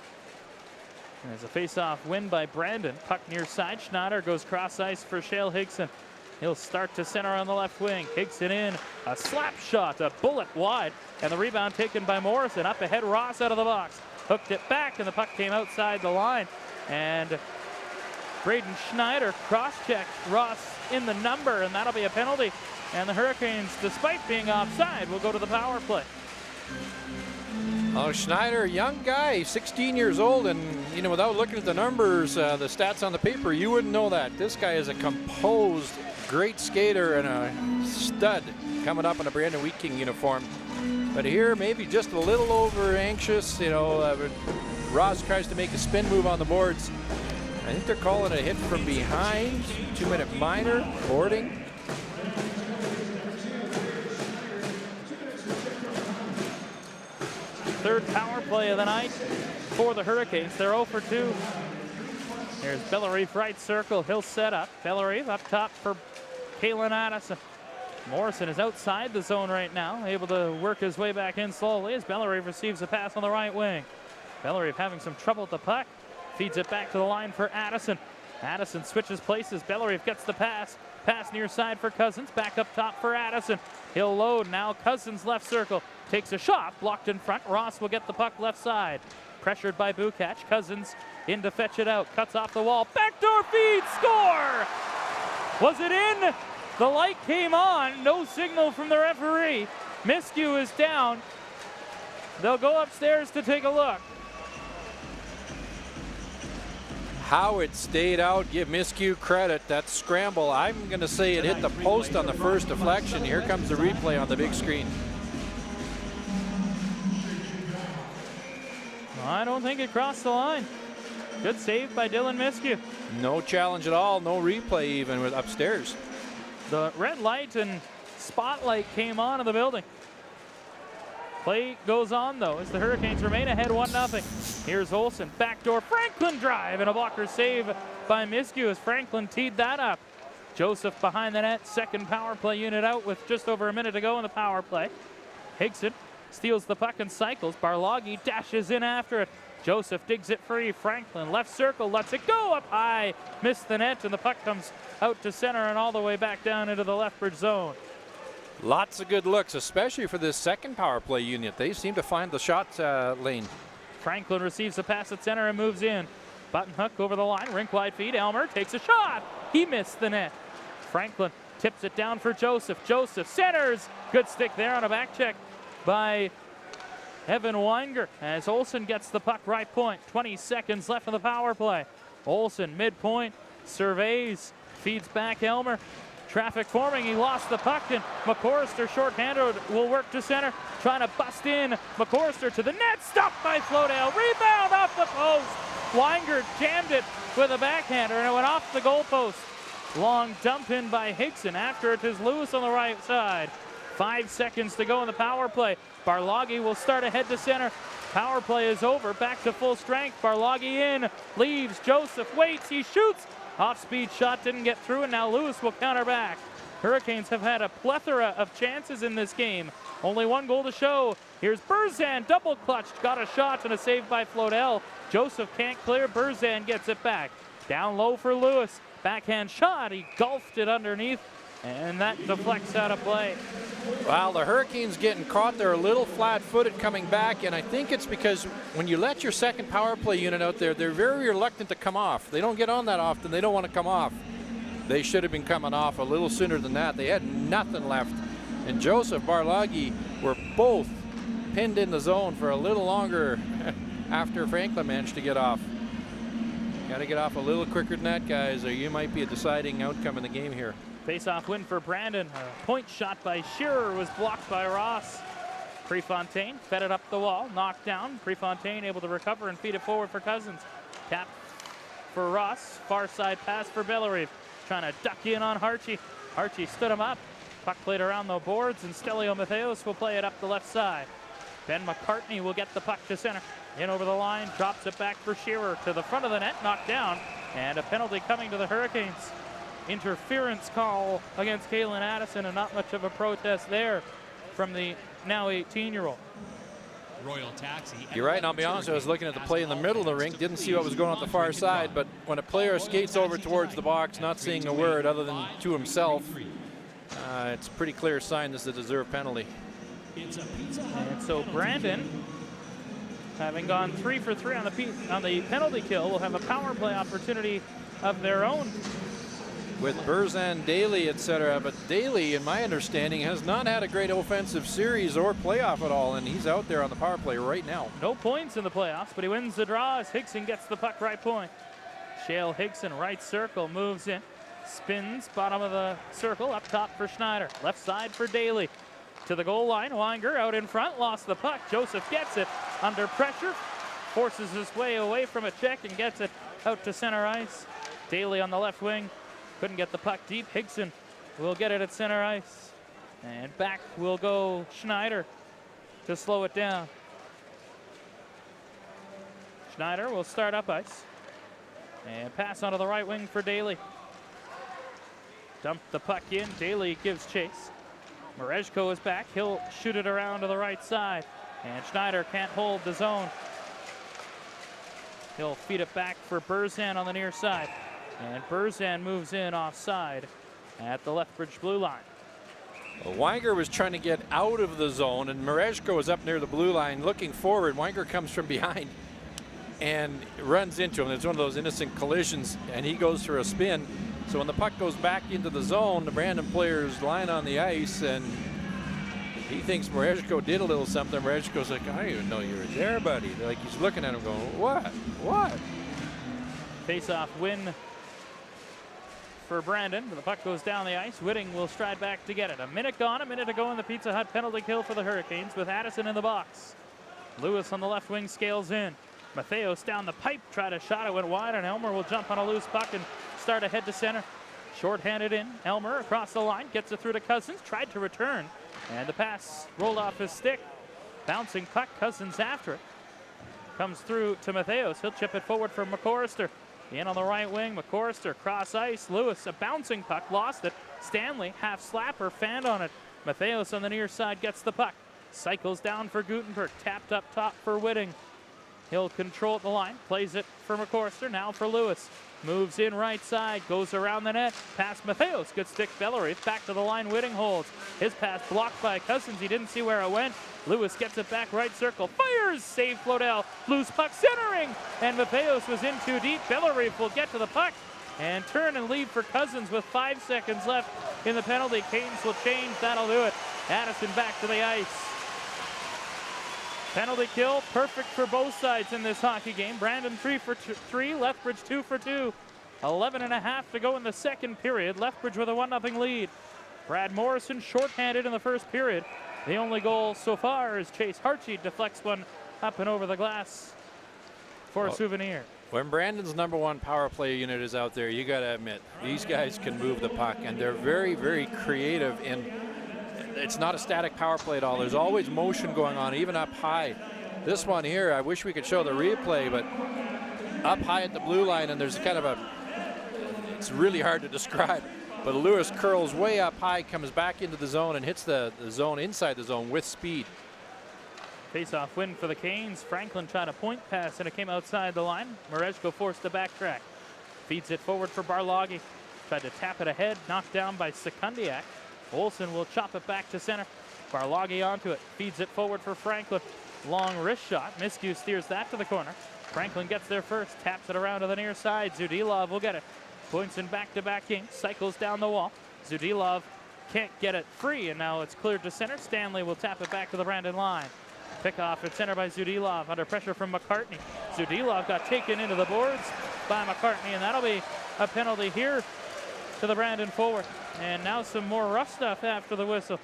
There's a face-off win by Brandon. Puck near side. Schneider goes cross-ice for Shale Higson. He'll start to center on the left wing. Higson in. A slap shot, a bullet wide. And the rebound taken by Morrison. Up ahead, Ross out of the box. Hooked it back, and the puck came outside the line. And Braden Schneider cross-checked Ross in the number, and that'll be a penalty. And the Hurricanes, despite being offside, will go to the power play. Oh, Schneider, young guy, 16 years old, and, you know, without looking at the numbers, the stats on the paper, you wouldn't know that. This guy is a composed, great skater and a stud coming up in a Brandon Wheat King uniform. But here, maybe just a little over anxious, you know, Ross tries to make a spin move on the boards. I think they're calling a hit from behind. 2-minute minor, boarding. Third power play of the night for the Hurricanes. They're 0 for 2. Here's Bellerive right circle. He'll set up. Bellerive up top for Kalen Addison. Morrison is outside the zone right now, able to work his way back in slowly as Bellerive receives a pass on the right wing. Bellerive having some trouble with the puck. Feeds it back to the line for Addison. Addison switches places. Bellerive gets the pass. Pass near side for Cousins. Back up top for Addison. He'll load now. Cousins left circle. Takes a shot. Blocked in front. Ross will get the puck left side. Pressured by Bukac. Cousins in to fetch it out. Cuts off the wall. Backdoor feed. Score! Was it in? The light came on. No signal from the referee. Miskew is down. They'll go upstairs to take a look. How it stayed out, give Miskew credit. That scramble, I'm going to say it hit the post on the first deflection. Here comes the replay on the big screen. I don't think it crossed the line. Good save by Dylan Miskew. No challenge at all, no replay even with upstairs. The red light and spotlight came on in the building. Play goes on though as the Hurricanes remain ahead 1-0. Here's Olsen, backdoor Franklin drive and a blocker save by Miskew as Franklin teed that up. Joseph behind the net, second power play unit out with just over a minute to go in the power play. Higson steals the puck and cycles. Barloggi dashes in after it. Joseph digs it free. Franklin left circle, lets it go up high. Missed the net and the puck comes out to center and all the way back down into the Lethbridge zone. Lots of good looks, especially for this second power play unit. They seem to find the shot lane. Franklin receives the pass at center and moves in. Button hook over the line, rink wide feed. Elmer takes a shot. He missed the net. Franklin tips it down for Joseph. Joseph centers. Good stick there on a back check by Evan Weinger as Olsen gets the puck right point. 20 seconds left in the power play. Olsen midpoint, surveys, feeds back Elmer. Traffic forming, he lost the puck and McCorrister shorthanded will work to center. Trying to bust in, McCorrister to the net, stopped by Flodale. Rebound off the post. Weinger jammed it with a backhander and it went off the goalpost. Long dump in by Higson. After it is Lewis on the right side. 5 seconds to go in the power play. Barloggi will start ahead to center. Power play is over, back to full strength. Barloggi in, leaves, Joseph waits, he shoots. Off-speed shot didn't get through, and now Lewis will counter back. Hurricanes have had a plethora of chances in this game. Only one goal to show. Here's Burzan, double clutched, got a shot and a save by Flodell. Joseph can't clear, Burzan gets it back. Down low for Lewis, backhand shot, he golfed it underneath, and that deflects out of play. Well, the Hurricanes getting caught. They're a little flat-footed coming back, and I think it's because when you let your second power play unit out there, they're very reluctant to come off. They don't get on that often. They don't want to come off. They should have been coming off a little sooner than that. They had nothing left. And Joseph, Barloggi were both pinned in the zone for a little longer after Franklin managed to get off. Got to get off a little quicker than that, guys, or you might be a deciding outcome in the game here. Face-off win for Brandon. A point shot by Shearer was blocked by Ross. Prefontaine fed it up the wall, knocked down. Prefontaine able to recover and feed it forward for Cousins. Tap for Ross, far side pass for Bellerive. Trying to duck in on Harchie. Harchie stood him up. Puck played around the boards and Stelio Matheos will play it up the left side. Ben McCartney will get the puck to center. In over the line, drops it back for Shearer to the front of the net, knocked down. And a penalty coming to the Hurricanes. Interference call against Kalen Addison, and not much of a protest there from the now 18-year-old. Royal Taxi. You're right, and I'll be honest, I was looking at the play in the middle of the rink, didn't see what was going on at the far side, but when a player skates over towards the box, not saying a word other than to himself, it's a pretty clear sign this is a deserved penalty. And so Brandon, having gone 3 for 3 on the penalty kill, will have a power play opportunity of their own. With Burzan, Daly, etc. But Daly, in my understanding, has not had a great offensive series or playoff at all, and he's out there on the power play right now. No points in the playoffs, but he wins the draw as Higson gets the puck right point. Shale Higson, right circle, moves in, spins, bottom of the circle, up top for Schneider. Left side for Daly. To the goal line, Weinger out in front, lost the puck. Joseph gets it under pressure, forces his way away from a check and gets it out to center ice. Daly on the left wing. Couldn't get the puck deep. Higson will get it at center ice. And back will go Schneider to slow it down. Schneider will start up ice. And pass onto the right wing for Daly. Dump the puck in. Daly gives chase. Merezhko is back. He'll shoot it around to the right side. And Schneider can't hold the zone. He'll feed it back for Burzan on the near side. And Burzan moves in offside at the Lethbridge blue line. Well, Weinger was trying to get out of the zone, and Merezhko was up near the blue line looking forward. Weinger comes from behind and runs into him. It's one of those innocent collisions, and he goes for a spin. So when the puck goes back into the zone, the Brandon players line on the ice, and he thinks Merezhko did a little something. Merezhko's like, I didn't even know you were there, buddy. Like, he's looking at him going, what? What? Face-off win for Brandon. The puck goes down the ice. Whitting will stride back to get it. A minute gone, a minute to go in the Pizza Hut penalty kill for the Hurricanes with Addison in the box. Lewis on the left wing scales in. Matheos down the pipe, tried a shot, it went wide, and Elmer will jump on a loose puck and start ahead to center. Short-handed in, Elmer across the line, gets it through to Cousins, tried to return, and the pass rolled off his stick. Bouncing puck, Cousins after it. Comes through to Matheos, he'll chip it forward for McCorrister. In on the right wing, McCorrister, cross ice, Lewis, a bouncing puck, lost it. Stanley, half slapper, fanned on it. Matheos on the near side gets the puck. Cycles down for Gutenberg, tapped up top for Whitting. He'll control the line, plays it for McCorrister, now for Lewis. Moves in right side, goes around the net, past Matheos, good stick Bellerive, back to the line, Whitting holds. His pass blocked by Cousins, he didn't see where it went. Lewis gets it back right circle, fires, save Flodell, loose puck centering, and Matheos was in too deep. Bellerive will get to the puck and turn and leave for Cousins with 5 seconds left in the penalty. Canes will change, that'll do it. Addison back to the ice. Penalty kill, perfect for both sides in this hockey game. Brandon 3 for 3, Lethbridge 2 for 2. 11.5 to go in the second period. Lethbridge with a 1-0 lead. Brad Morrison shorthanded in the first period. The only goal so far is Chase Hartsey deflects one up and over the glass for a souvenir. When Brandon's #1 power play unit is out there, you got to admit, these guys can move the puck, and they're very, very creative. And it's not a static power play at all. There's always motion going on, even up high. This one here, I wish we could show the replay, but up high at the blue line, and there's kind of a, it's really hard to describe, but Lewis curls way up high, comes back into the zone, and hits the zone, inside the zone with speed. Face-off win for the Canes. Franklin tried a point pass, and it came outside the line. Merezhko forced to backtrack. Feeds it forward for Barloghi. Tried to tap it ahead, knocked down by Sekundiak. Olsen will chop it back to center. Barloghi onto it, feeds it forward for Franklin. Long wrist shot, Miskew steers that to the corner. Franklin gets there first, taps it around to the near side. Zudilov will get it. Points in back-to-back ink, cycles down the wall. Zudilov can't get it free, and now it's cleared to center. Stanley will tap it back to the Brandon line. Pick off at center by Zudilov, under pressure from McCartney. Zudilov got taken into the boards by McCartney, and that'll be a penalty here to the Brandon forward. And now some more rough stuff after the whistle.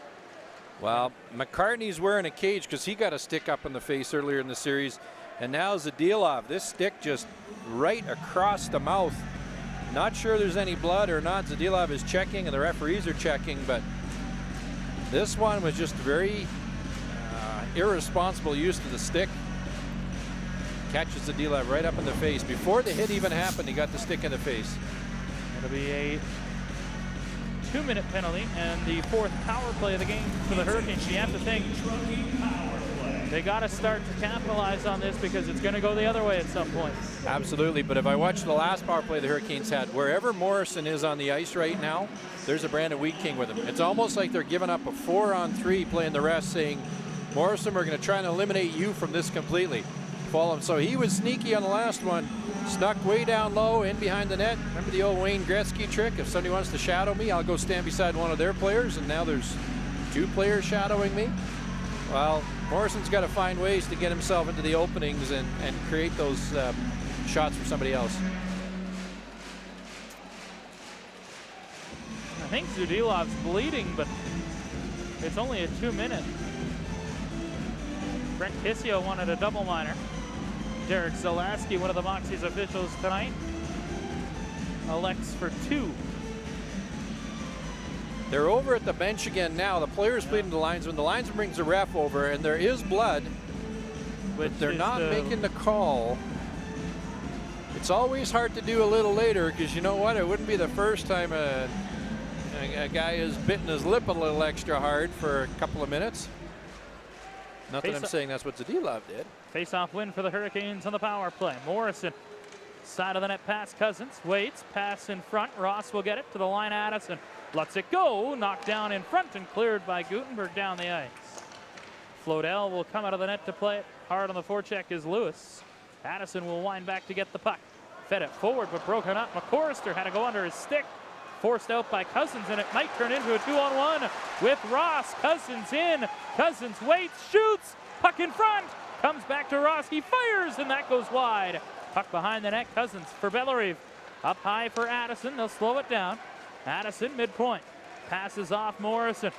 Well, McCartney's wearing a cage because he got a stick up in the face earlier in the series. And now Zadilov, this stick just right across the mouth. Not sure there's any blood or not. Zadilov is checking and the referees are checking, but this one was just very irresponsible use of the stick. Catches Zadilov right up in the face. Before the hit even happened, he got the stick in the face. It'll be a 2-minute penalty and the 4th power play of the game for the Hurricanes. You have to think they got to start to capitalize on this because it's going to go the other way at some point. Absolutely, but if I watch the last power play the Hurricanes had, wherever Morrison is on the ice right now, there's a Brandon Wheat King with him. It's almost like they're giving up a 4-on-3 playing the rest, saying, Morrison, we're going to try and eliminate you from this completely. Follow him. So he was sneaky on the last one, snuck way down low in behind the net. Remember the old Wayne Gretzky trick? If somebody wants to shadow me, I'll go stand beside one of their players, and now there's 2 players shadowing me. Well, Morrison's got to find ways to get himself into the openings and create those shots for somebody else. I think Zudilov's bleeding, but it's only a 2-minute. Brent Kissio wanted a double minor. Derek Zalaski, one of the Moxies officials tonight, elects for 2. They're over at the bench again now. The players pleading the linesman. The linesman brings the ref over, and there is blood, but they're not making the call. It's always hard to do a little later because you know what? It wouldn't be the first time a guy has bitten his lip a little extra hard for a couple of minutes. Not that I'm saying that's what Zadilov did. Face-off win for the Hurricanes on the power play. Morrison, side of the net pass, Cousins, waits, pass in front. Ross will get it to the line, Addison. Lets it go, knocked down in front and cleared by Gutenberg down the ice. Flodell will come out of the net to play it. Hard on the forecheck is Lewis. Addison will wind back to get the puck. Fed it forward, but broken up. McCorrister had to go under his stick. Forced out by Cousins, and it might turn into a 2-on-1 with Ross. Cousins in. Cousins waits, shoots. Puck in front. Comes back to Ross. He fires, and that goes wide. Puck behind the net. Cousins for Bellerive. Up high for Addison. They'll slow it down. Addison midpoint. Passes off Morrison.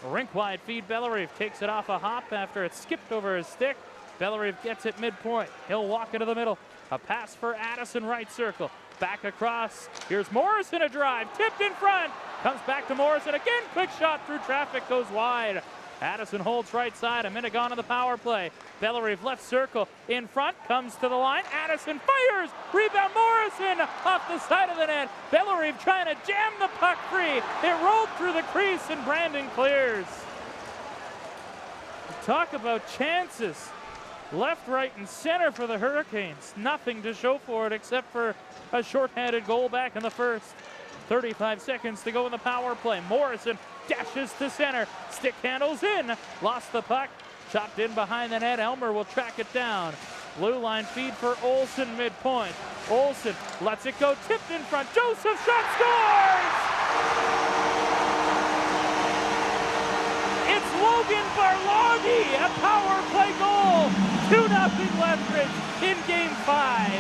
Rink wide feed. Bellerive takes it off a hop after it skipped over his stick. Bellerive gets it midpoint. He'll walk into the middle. A pass for Addison, right circle. Back across. Here's Morrison, a drive. Tipped in front. Comes back to Morrison again. Quick shot through traffic. Goes wide. Addison holds right side. A minute gone on the power play. Bellerive left circle. In front. Comes to the line. Addison fires. Rebound Morrison off the side of the net. Bellerive trying to jam the puck free. It rolled through the crease and Brandon clears. Talk about chances. Left, right, and center for the Hurricanes. Nothing to show for it except for a shorthanded goal back in the first. 35 seconds to go in the power play. Morrison dashes to center. Stick handles in. Lost the puck. Chopped in behind the net. Elmer will track it down. Blue line feed for Olsen midpoint. Olsen lets it go. Tipped in front. Joseph shot scores! It's Logan Barloghi, a power play goal. 2-0 Lethbridge in Game 5.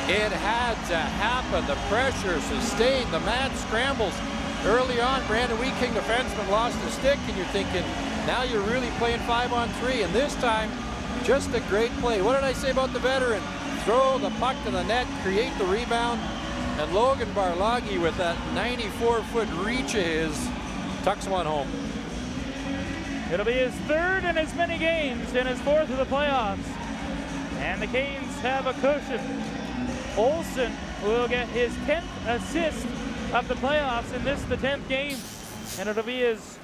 It had to happen. The pressure sustained. The mad scrambles. Early on, Brandon Wheat King, the defenseman, lost the stick, and you're thinking, now you're really playing 5-on-3. And this time, just a great play. What did I say about the veteran? Throw the puck to the net, create the rebound, and Logan Barloghi, with that 94-foot reach of his, tucks one home. It'll be his third in as many games and his fourth of the playoffs. And the Canes have a cushion. Olsen will get his 10th assist of the playoffs in this, the 10th game. And it'll be his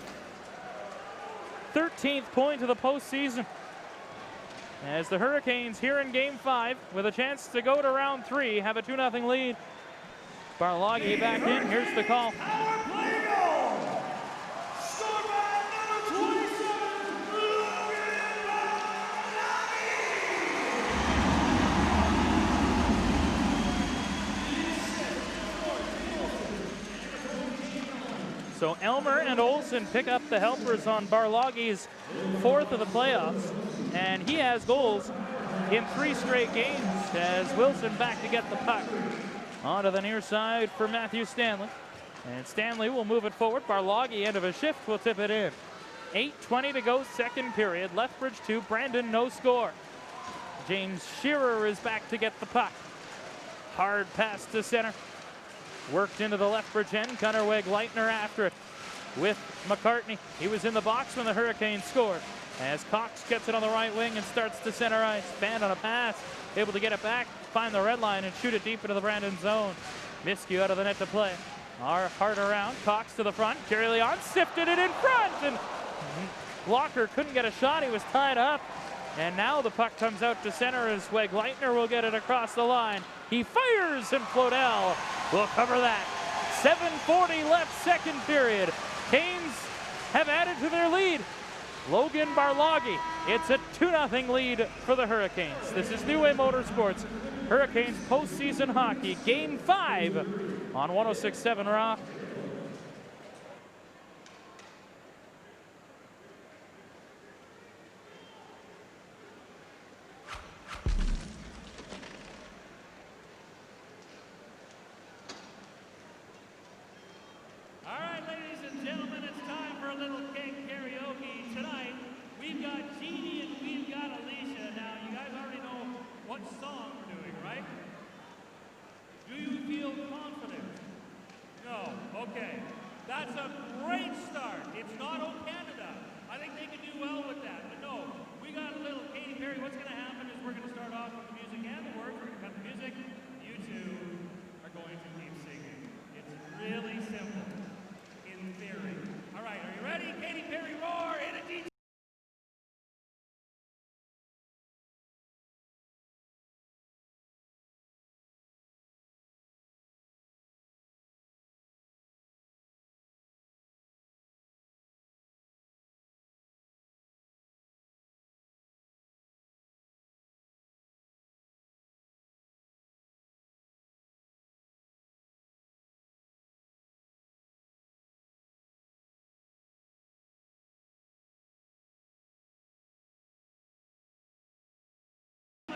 13th point of the postseason. As the Hurricanes here in Game 5, with a chance to go to round 3, have a 2-0 lead. Barloghi back in. Here's the call. So Elmer and Olsen pick up the helpers on Barloghi's 4th of the playoffs. And he has goals in 3 straight games as Wilson back to get the puck. Onto the near side for Matthew Stanley. And Stanley will move it forward. Barloghi, end of a shift, will tip it in. 8:20 to go, second period. Lethbridge 2, Brandon no score. James Shearer is back to get the puck. Hard pass to center. Worked into the Lethbridge end. Gunnar Weg-Leitner after it with McCartney. He was in the box when the Hurricanes scored. As Cox gets it on the right wing and starts to center ice. Band on a pass. Able to get it back, find the red line, and shoot it deep into the Brandon zone. Miscue out of the net to play. Hard around. Cox to the front. Jerry Leon sifted it in front. And Blocker couldn't get a shot. He was tied up. And now the puck comes out to center as Weg-Leitner will get it across the line. He fires, and Flodell will cover that. 7:40 left, second period. Canes have added to their lead. Logan Barloghi. It's a 2-0 lead for the Hurricanes. This is New Way Motorsports. Hurricanes postseason hockey, Game 5 on 106.7 Rock. What song we're doing, right? Do you feel confident? No. Okay. That's a great start. It's not O Canada. I think they can do well with that. But no, we got a little Katy Perry. What's going to happen is we're going to start off with the music and the words. We're going to cut the music. You two are going to keep singing. It's really simple in theory. All right, are you ready? Katy Perry, roar in a DJ.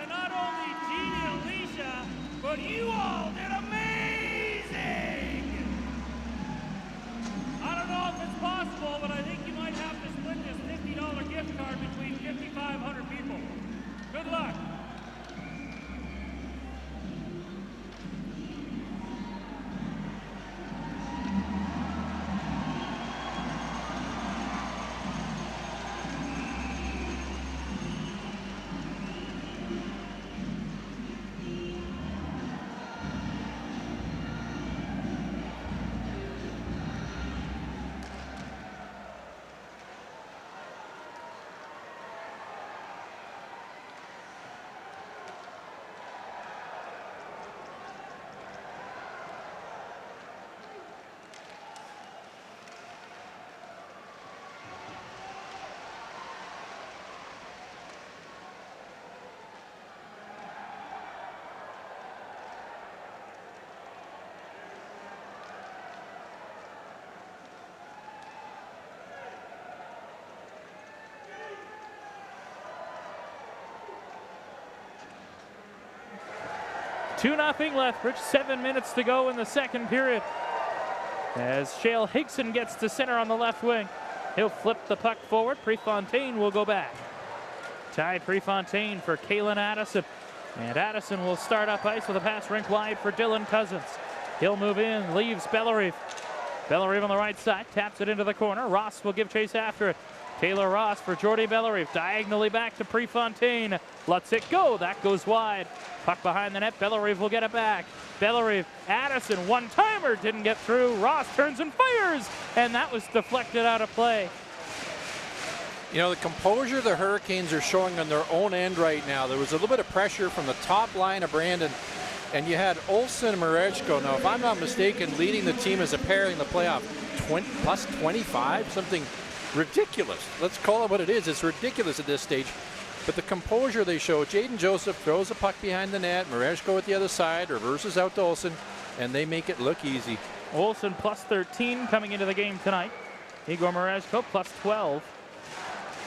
Not only Jeannie and Alicia, but you all did amazing! I don't know if it's possible, but I think you might have to split this $50 gift card between 5,500 people. Good luck. Two 2-0 Lethbridge, 7 minutes to go in the second period. As Shale Higson gets to center on the left wing. He'll flip the puck forward. Prefontaine will go back. Ty Prefontaine for Kalen Addison. And Addison will start up ice with a pass rink wide for Dylan Cousins. He'll move in, leaves Bellerive. Bellerive on the right side, taps it into the corner. Ross will give chase after it. Taylor Ross for Jordy Bellerive, diagonally back to Prefontaine. Lets it go, that goes wide. Puck behind the net, Bellerive will get it back. Bellerive, Addison, one-timer, didn't get through. Ross turns and fires, and that was deflected out of play. You know, the composure the Hurricanes are showing on their own end right now. There was a little bit of pressure from the top line of Brandon, and you had Olsen and Marechko. Now, if I'm not mistaken, leading the team as a pair in the playoff, plus 25, something ridiculous. Let's call it what it is. It's ridiculous at this stage. But the composure they show, Jaden Joseph throws a puck behind the net, Marechko at the other side, reverses out to Olsen, and they make it look easy. Olsen plus 13 coming into the game tonight. Igor Marechko plus 12.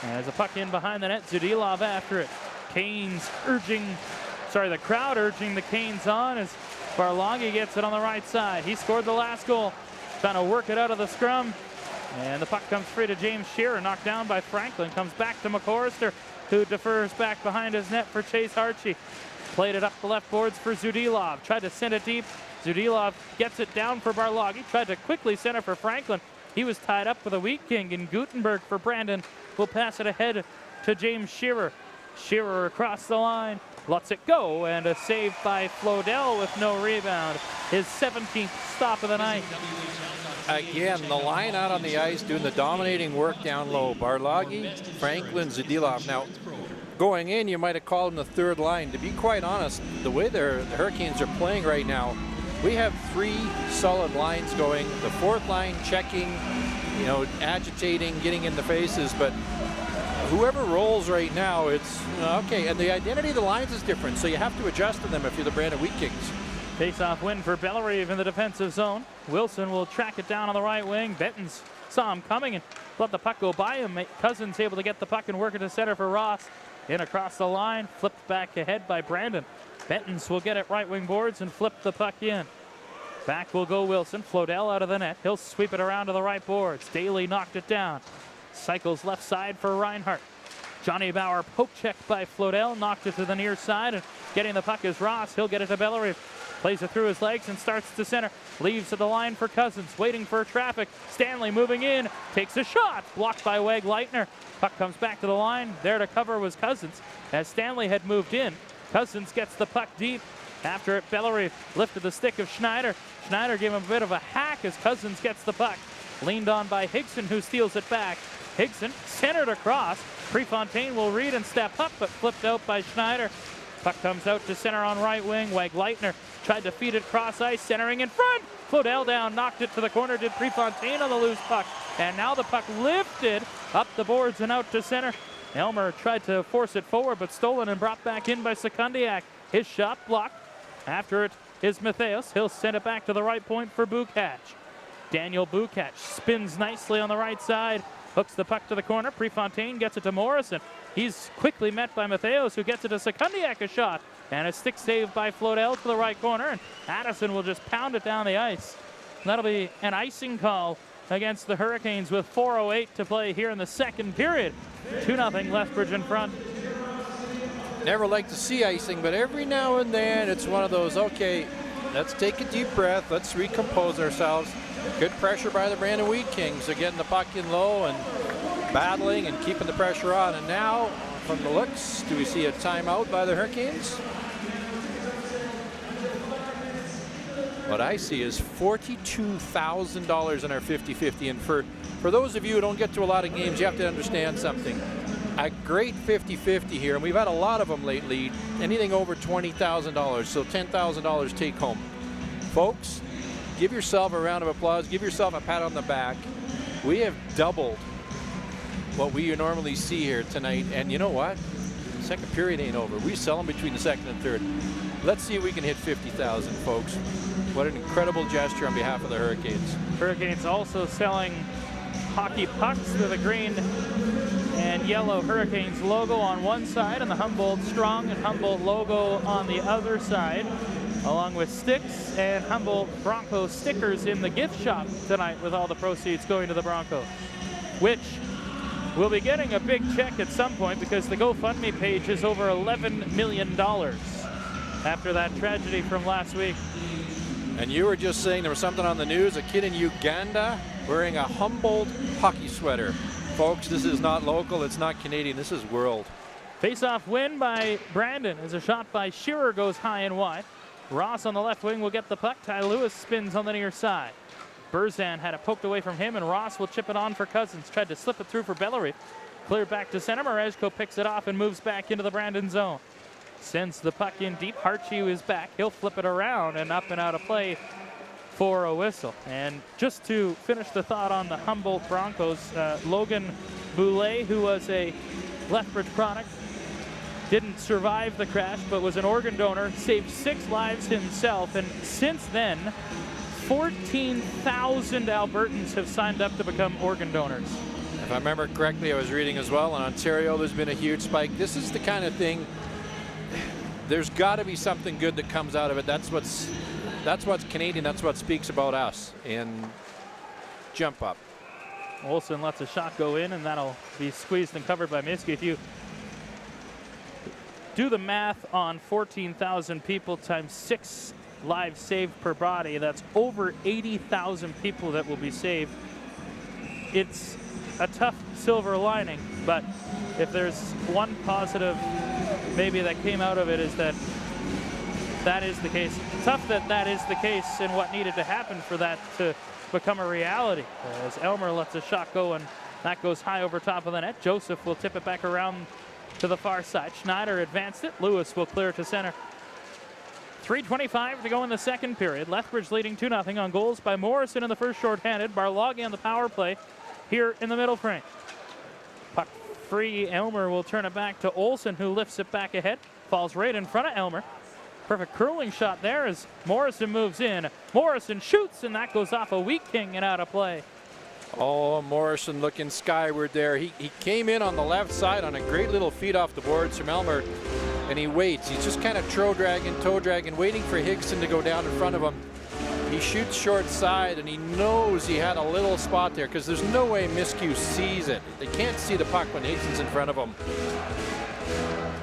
As a puck in behind the net, Zudilov after it. The crowd urging the Canes on as Barloggi gets it on the right side. He scored the last goal, trying to work it out of the scrum. And the puck comes free to James Shearer, knocked down by Franklin. Comes back to McCorrister, who defers back behind his net for Chase Archie. Played it up the left boards for Zudilov. Tried to send it deep. Zudilov gets it down for Barloggi. Tried to quickly center for Franklin. He was tied up with a Wheat King, and Gutenberg for Brandon will pass it ahead to James Shearer. Shearer across the line, lets it go, and a save by Flodell with no rebound. His 17th stop of the night. Again, the line out on the ice doing the dominating work down low. Barloggi, Franklin, Zudilov. Now, going in, you might have called him the third line. To be quite honest, the way the Hurricanes are playing right now, we have three solid lines going. The fourth line checking, agitating, getting in the faces, but whoever rolls right now, it's okay. And the identity of the lines is different, so you have to adjust to them if you're the Brandon Wheat Kings. Face-off win for Bellerive in the defensive zone. Wilson will track it down on the right wing. Bettens saw him coming and let the puck go by him. Cousins able to get the puck and work it to center for Ross. In across the line, flipped back ahead by Brandon. Bettens will get it right wing boards and flip the puck in. Back will go Wilson. Flodell out of the net. He'll sweep it around to the right boards. Daly knocked it down. Cycles left side for Reinhart. Johnny Bauer poke check by Flodell, knocked it to the near side, and getting the puck is Ross. He'll get it to Bellerive. Plays it through his legs and starts to center. Leaves to the line for Cousins, waiting for traffic. Stanley moving in, takes a shot, blocked by Weg Leitner. Puck comes back to the line. There to cover was Cousins, as Stanley had moved in. Cousins gets the puck deep. After it, Bellerive lifted the stick of Schneider. Schneider gave him a bit of a hack as Cousins gets the puck. Leaned on by Higson, who steals it back. Higson centered across. Prefontaine will read and step up, but flipped out by Schneider. Puck comes out to center on right wing. Weg Leitner tried to feed it cross ice, centering in front. Flodell down, knocked it to the corner, did Prefontaine on the loose puck. And now the puck lifted up the boards and out to center. Elmer tried to force it forward, but stolen and brought back in by Sekundiak. His shot blocked. After it is Matheos. He'll send it back to the right point for Bukach. Daniel Bukach spins nicely on the right side. Hooks the puck to the corner. Prefontaine gets it to Morrison. He's quickly met by Matheos, who gets it to Sekundiak, a shot. And a stick save by Flodell to the right corner. And Addison will just pound it down the ice. That'll be an icing call against the Hurricanes with 4:08 to play here in the second period. 2-0 Lethbridge in front. Never like to see icing, but every now and then it's one of those, okay, let's take a deep breath. Let's recompose ourselves. Good pressure by the Brandon Wheat Kings. They're getting the puck in low and battling and keeping the pressure on. And now, from the looks, do we see a timeout by the Hurricanes? What I see is $42,000 in our 50-50. And for those of you who don't get to a lot of games, you have to understand something. A great 50-50 here, and we've had a lot of them lately, anything over $20,000, so $10,000 take home. Folks, give yourself a round of applause, give yourself a pat on the back. We have doubled what we normally see here tonight, and you know what? Second period ain't over. We sell them between the second and third. Let's see if we can hit 50,000, folks. What an incredible gesture on behalf of the Hurricanes. Hurricanes also selling hockey pucks with a green and yellow Hurricanes logo on one side and the Humboldt Strong and Humboldt logo on the other side, along with sticks and Humboldt Bronco stickers in the gift shop tonight, with all the proceeds going to the Broncos, which will be getting a big check at some point because the GoFundMe page is over $11 million after that tragedy from last week. And you were just saying there was something on the news, a kid in Uganda wearing a Humboldt hockey sweater. Folks, this is not local, it's not Canadian, this is world. Face-off win by Brandon as a shot by Shearer goes high and wide. Ross on the left wing will get the puck. Ty Lewis spins on the near side. Berzan had it poked away from him, and Ross will chip it on for Cousins. Tried to slip it through for Bellerive. Cleared back to center. Marezko picks it off and moves back into the Brandon zone. Sends the puck in deep. Harchi is back. He'll flip it around and up and out of play for a whistle. And just to finish the thought on the Humboldt Broncos, Logan Boulay, who was a Lethbridge product, didn't survive the crash but was an organ donor, saved 6 lives himself, and since then 14,000 Albertans have signed up to become organ donors. If I remember correctly, I was reading as well, in Ontario there's been a huge spike. This is the kind of thing, there's got to be something good that comes out of it. That's what's Canadian, that's what speaks about us. And jump up. Olsen lets a shot go in, and that'll be squeezed and covered by Miski. If you do the math on 14,000 people times 6 lives saved per body, that's over 80,000 people that will be saved. It's a tough silver lining, but if there's one positive maybe that came out of it, is that that is the case. Tough that that is the case and what needed to happen for that to become a reality. As Elmer lets a shot go, and that goes high over top of the net. Joseph will tip it back around to the far side. Schneider advanced it. Lewis will clear to center. 3:25 to go in the second period. Lethbridge leading 2-0 on goals by Morrison in the first shorthanded. Barloggy on the power play here in the middle frame. Puck free. Elmer will turn it back to Olsen, who lifts it back ahead. Falls right in front of Elmer. Perfect curling shot there as Morrison moves in. Morrison shoots, and that goes off a Wheat King and out of play. Oh, Morrison looking skyward there. He came in on the left side on a great little feed off the boards from Elmer, and he waits. He's just kind of toe dragging, waiting for Higson to go down in front of him. He shoots short side, and he knows he had a little spot there because there's no way Miskew sees it. They can't see the puck when Higgson's in front of him.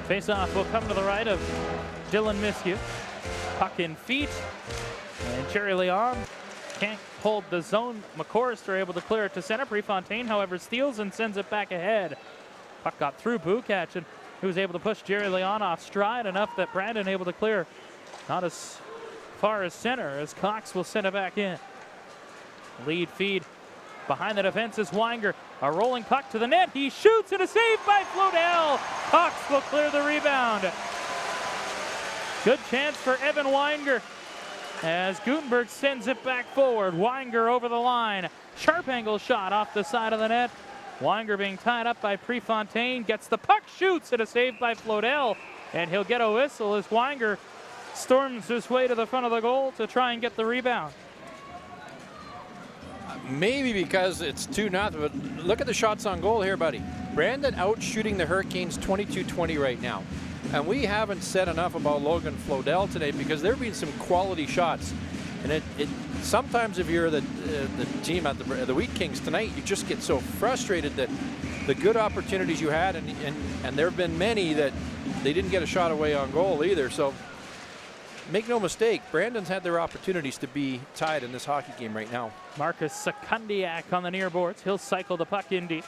Face-off will come to the right of Dylan Miskew. Puck in feet, and Jerry Leon can't hold the zone. McCorst are able to clear it to center. Prefontaine, however, steals and sends it back ahead. Puck got through Bukach, and he was able to push Jerry Leon off stride enough that Brandon able to clear. Not as far as center, as Cox will send it back in. Lead feed behind the defense is Weinger. A rolling puck to the net. He shoots, and a save by Flodell. Cox will clear the rebound. Good chance for Evan Weinger as Gutenberg sends it back forward. Weinger over the line. Sharp angle shot off the side of the net. Weinger being tied up by Prefontaine. Gets the puck, shoots, and a save by Flodell. And he'll get a whistle as Weinger storms his way to the front of the goal to try and get the rebound. Maybe because it's 2-0, but look at the shots on goal here, buddy. Brandon out shooting the Hurricanes 22-20 right now. And we haven't said enough about Logan Flodell today because there have been some quality shots. And it sometimes if you're the team at the Wheat Kings tonight, you just get so frustrated that the good opportunities you had, and there have been many that they didn't get a shot away on goal either. So make no mistake, Brandon's had their opportunities to be tied in this hockey game right now. Marcus Sekundiak on the near boards. He'll cycle the puck in deep.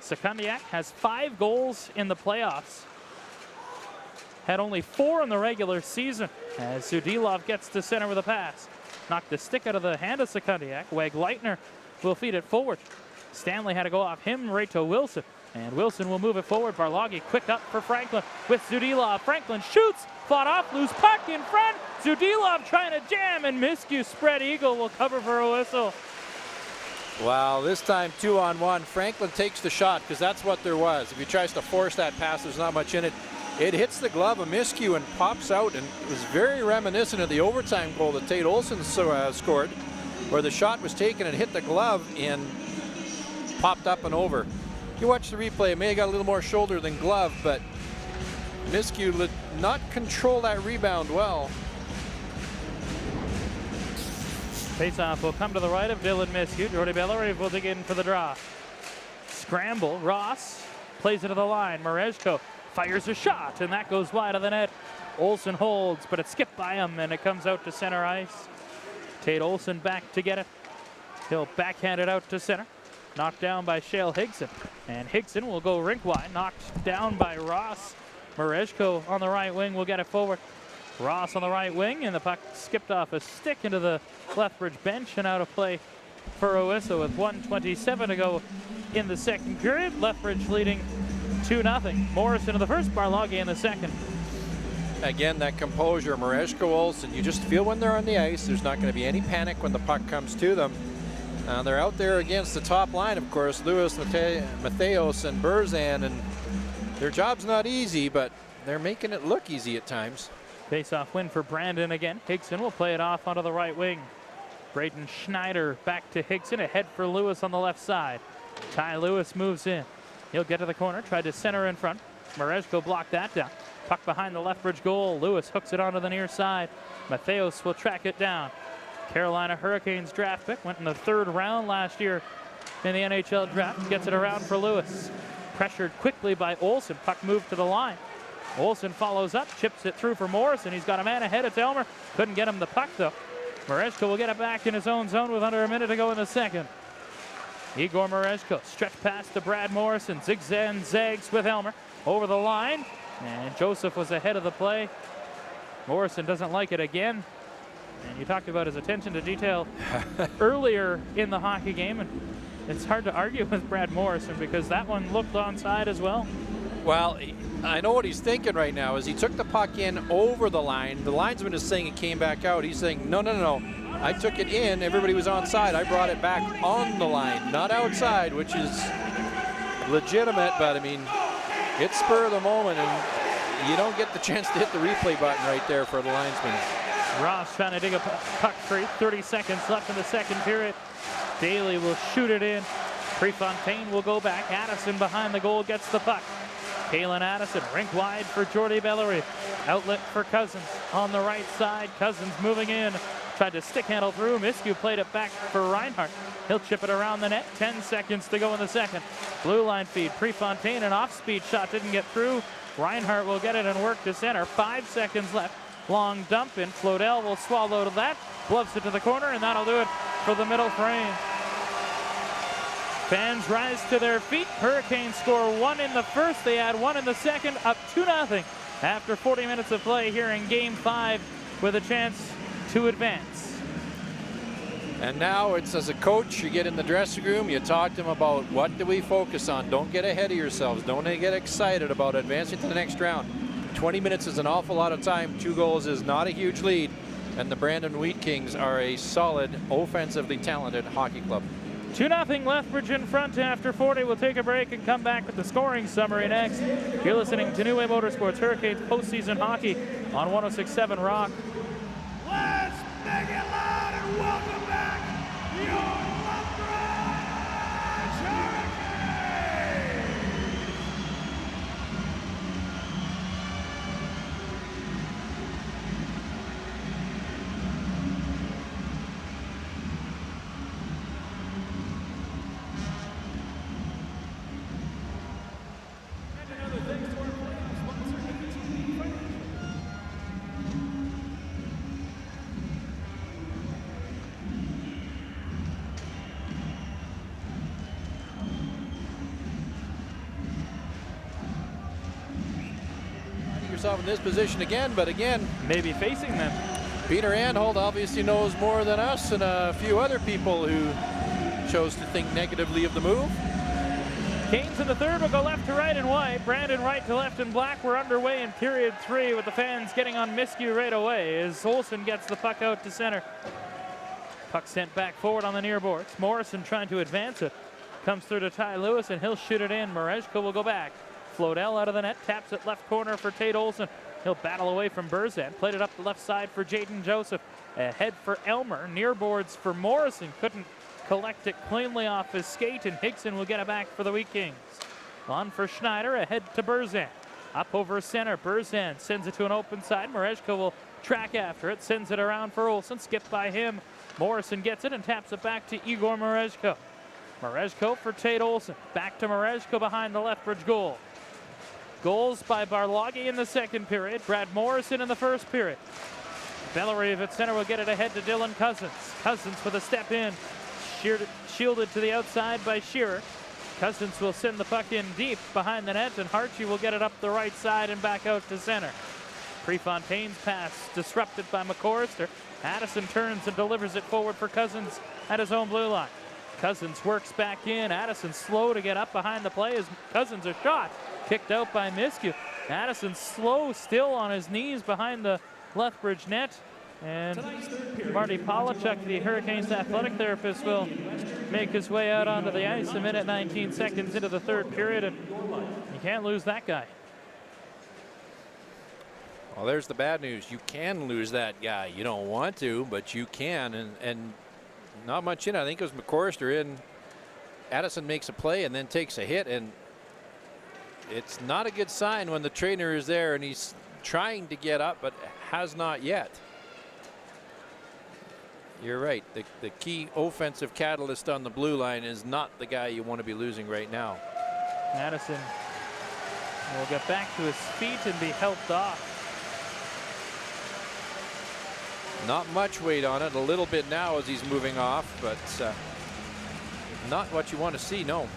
Sekundiak has 5 goals in the playoffs. Had only 4 in the regular season as Zudilov gets to center with a pass. Knocked the stick out of the hand of Sekundiak. Weg Leitner will feed it forward. Stanley had to go off him right to Wilson. And Wilson will move it forward. Barloggi quick up for Franklin with Zudilov. Franklin shoots, fought off, loose puck in front. Zudilov trying to jam, and Miskew spread eagle will cover for a whistle. Wow, this time 2-on-1. Franklin takes the shot because that's what there was. If he tries to force that pass, there's not much in it. It hits the glove of Miskew and pops out, and it was very reminiscent of the overtime goal that Tate Olson scored, where the shot was taken and hit the glove and popped up and over. You watch the replay, it may have got a little more shoulder than glove, but Miskew did not control that rebound well. Faceoff will come to the right of Dylan Miskew. Jordy Bellerive will dig in for the draw. Scramble, Ross plays it to the line. Marezko fires a shot, and that goes wide of the net. Olsen holds, but it's skipped by him, and it comes out to center ice. Tate Olson back to get it. He'll backhand it out to center. Knocked down by Shale Higson. And Higson will go rink wide. Knocked down by Ross. Marezko on the right wing will get it forward. Ross on the right wing, and the puck skipped off a stick into the Lethbridge bench and out of play for a whistle with 1:27 to go in the second period. Lethbridge leading 2-0. Morrison in the first, Barloggi in the second. Again, that composure, Marezko, Olsen, you just feel when they're on the ice, there's not going to be any panic when the puck comes to them. They're out there against the top line, of course, Lewis, Matheos, and Berzan, and their job's not easy, but they're making it look easy at times. Face-off win for Brandon again. Higson will play it off onto the right wing. Braden Schneider back to Higson, ahead for Lewis on the left side. Ty Lewis moves in. He'll get to the corner, tried to center in front. Marezko blocked that down. Puck behind the Lethbridge goal. Lewis hooks it onto the near side. Matheos will track it down. Carolina Hurricanes draft pick, went in the 3rd round last year in the NHL draft. Gets it around for Lewis. Pressured quickly by Olsen. Puck moved to the line. Olsen follows up, chips it through for Morrison. He's got a man ahead. It's Elmer. Couldn't get him the puck, though. Marezko will get it back in his own zone with under a minute to go in the second. Igor Marezko, stretch pass to Brad Morrison. Zigzag and zags with Elmer. Over the line. And Joseph was ahead of the play. Morrison doesn't like it again. And you talked about his attention to detail earlier in the hockey game. And it's hard to argue with Brad Morrison because that one looked onside as well. Well, I know what he's thinking right now is he took the puck in over the line. The linesman is saying it came back out. He's saying, no. I took it in. Everybody was onside. I brought it back on the line, not outside, which is legitimate. But, I mean, it's spur of the moment, and you don't get the chance to hit the replay button right there for the linesman. Ross trying to dig a puck free. 30 seconds left in the second period. Daly will shoot it in. Prefontaine will go back. Addison behind the goal gets the puck. Kalen Addison, rink wide for Jordy Bellerive. Outlet for Cousins on the right side. Cousins moving in. Tried to stick handle through. Miskew played it back for Reinhardt. He'll chip it around the net. 10 seconds to go in the second. Blue line feed. Prefontaine, an off-speed shot didn't get through. Reinhardt will get it and work to center. 5 seconds left. Long dump in. Flodell will swallow to that. Gloves it to the corner, and that'll do it for the middle frame. Fans rise to their feet. Hurricanes score 1 in the first. They add 1 in the second, up 2-0 after 40 minutes of play here in Game 5 with a chance to advance. And now it's, as a coach, you get in the dressing room, you talk to them about what do we focus on. Don't get ahead of yourselves. Don't get excited about advancing to the next round. 20 minutes is an awful lot of time. 2 goals is not a huge lead. And the Brandon Wheat Kings are a solid, offensively talented hockey club. 2-0 Lethbridge in front after 40. We'll take a break and come back with the scoring summary next. You're listening to New Way Motorsports Hurricanes postseason hockey on 106.7 Rock. Let's make it loud and welcome back your Lethbridge Hurricanes! And another thanks to our playoff sponsor, ATV Financial. Yourself in this position again, but again, Maybe facing them. Peter Anholt obviously knows more than us and a few other people who chose to think negatively of the move. Canes in the third will go left to right in white. Brandon right to left in black. We're underway in period 3 with the fans getting on Miskew right away as Olsen gets the puck out to center. Puck sent back forward on the near boards. Morrison trying to advance it. Comes through to Ty Lewis and he'll shoot it in. Marejko will go back. Flodell out of the net, taps it left corner for Tate Olsen. He'll battle away from Burzan. Played it up the left side for Jaden Joseph. Ahead for Elmer. Near boards for Morrison. Couldn't collect it cleanly off his skate, and Hickson will get it back for the Wheat Kings. On for Schneider, ahead to Burzan. Up over center, Burzan sends it to an open side. Marejko will track after it, sends it around for Olsen, skipped by him. Morrison gets it and taps it back to Igor Marejko. Marejko for Tate Olsen. Back to Marejko behind the Lethbridge goal. Goals by Barloggy in the second period. Brad Morrison in the first period. Bellerive at center will get it ahead to Dylan Cousins. Cousins with a step in. Shielded to the outside by Shearer. Cousins will send the puck in deep behind the net, and Harchie will get it up the right side and back out to center. Prefontaine's pass disrupted by McCorrister. Addison turns and delivers it forward for Cousins at his own blue line. Cousins works back in. Addison slow to get up behind the play as Cousins a shot. Kicked out by Miskew. Addison slow still on his knees behind the Lethbridge net. And Marty Polachuk, the Hurricanes athletic therapist, will make his way out onto the ice a minute 19 seconds into the third period. And you can't lose that guy. Well, there's the bad news. You can lose that guy. You don't want to, but you can. And not much in. I think it was McCorrister in. Addison makes a play and then takes a hit, and it's not a good sign when the trainer is there and he's trying to get up but has not yet. You're right. The key offensive catalyst on the blue line is not the guy you want to be losing right now. Addison will get back to his feet and be helped off. Not much weight on it. A little bit now as he's moving off, but not what you want to see, no.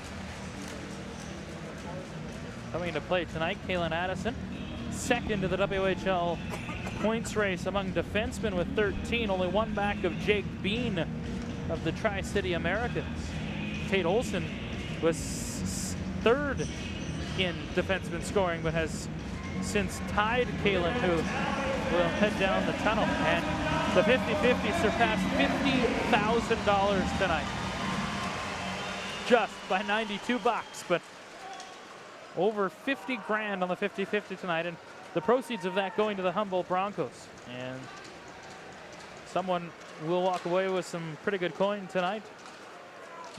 Coming into play tonight, Kalen Addison, second to the WHL points race among defensemen with 13, only one back of Jake Bean of the Tri-City Americans. Tate Olsen was third in defenseman scoring, but has since tied Kalen, who will head down the tunnel. And the 50-50 surpassed $50,000 tonight. Just by 92 bucks, but over 50 grand on the 50-50 tonight, and the proceeds of that going to the Humboldt Broncos. And someone will walk away with some pretty good coin tonight,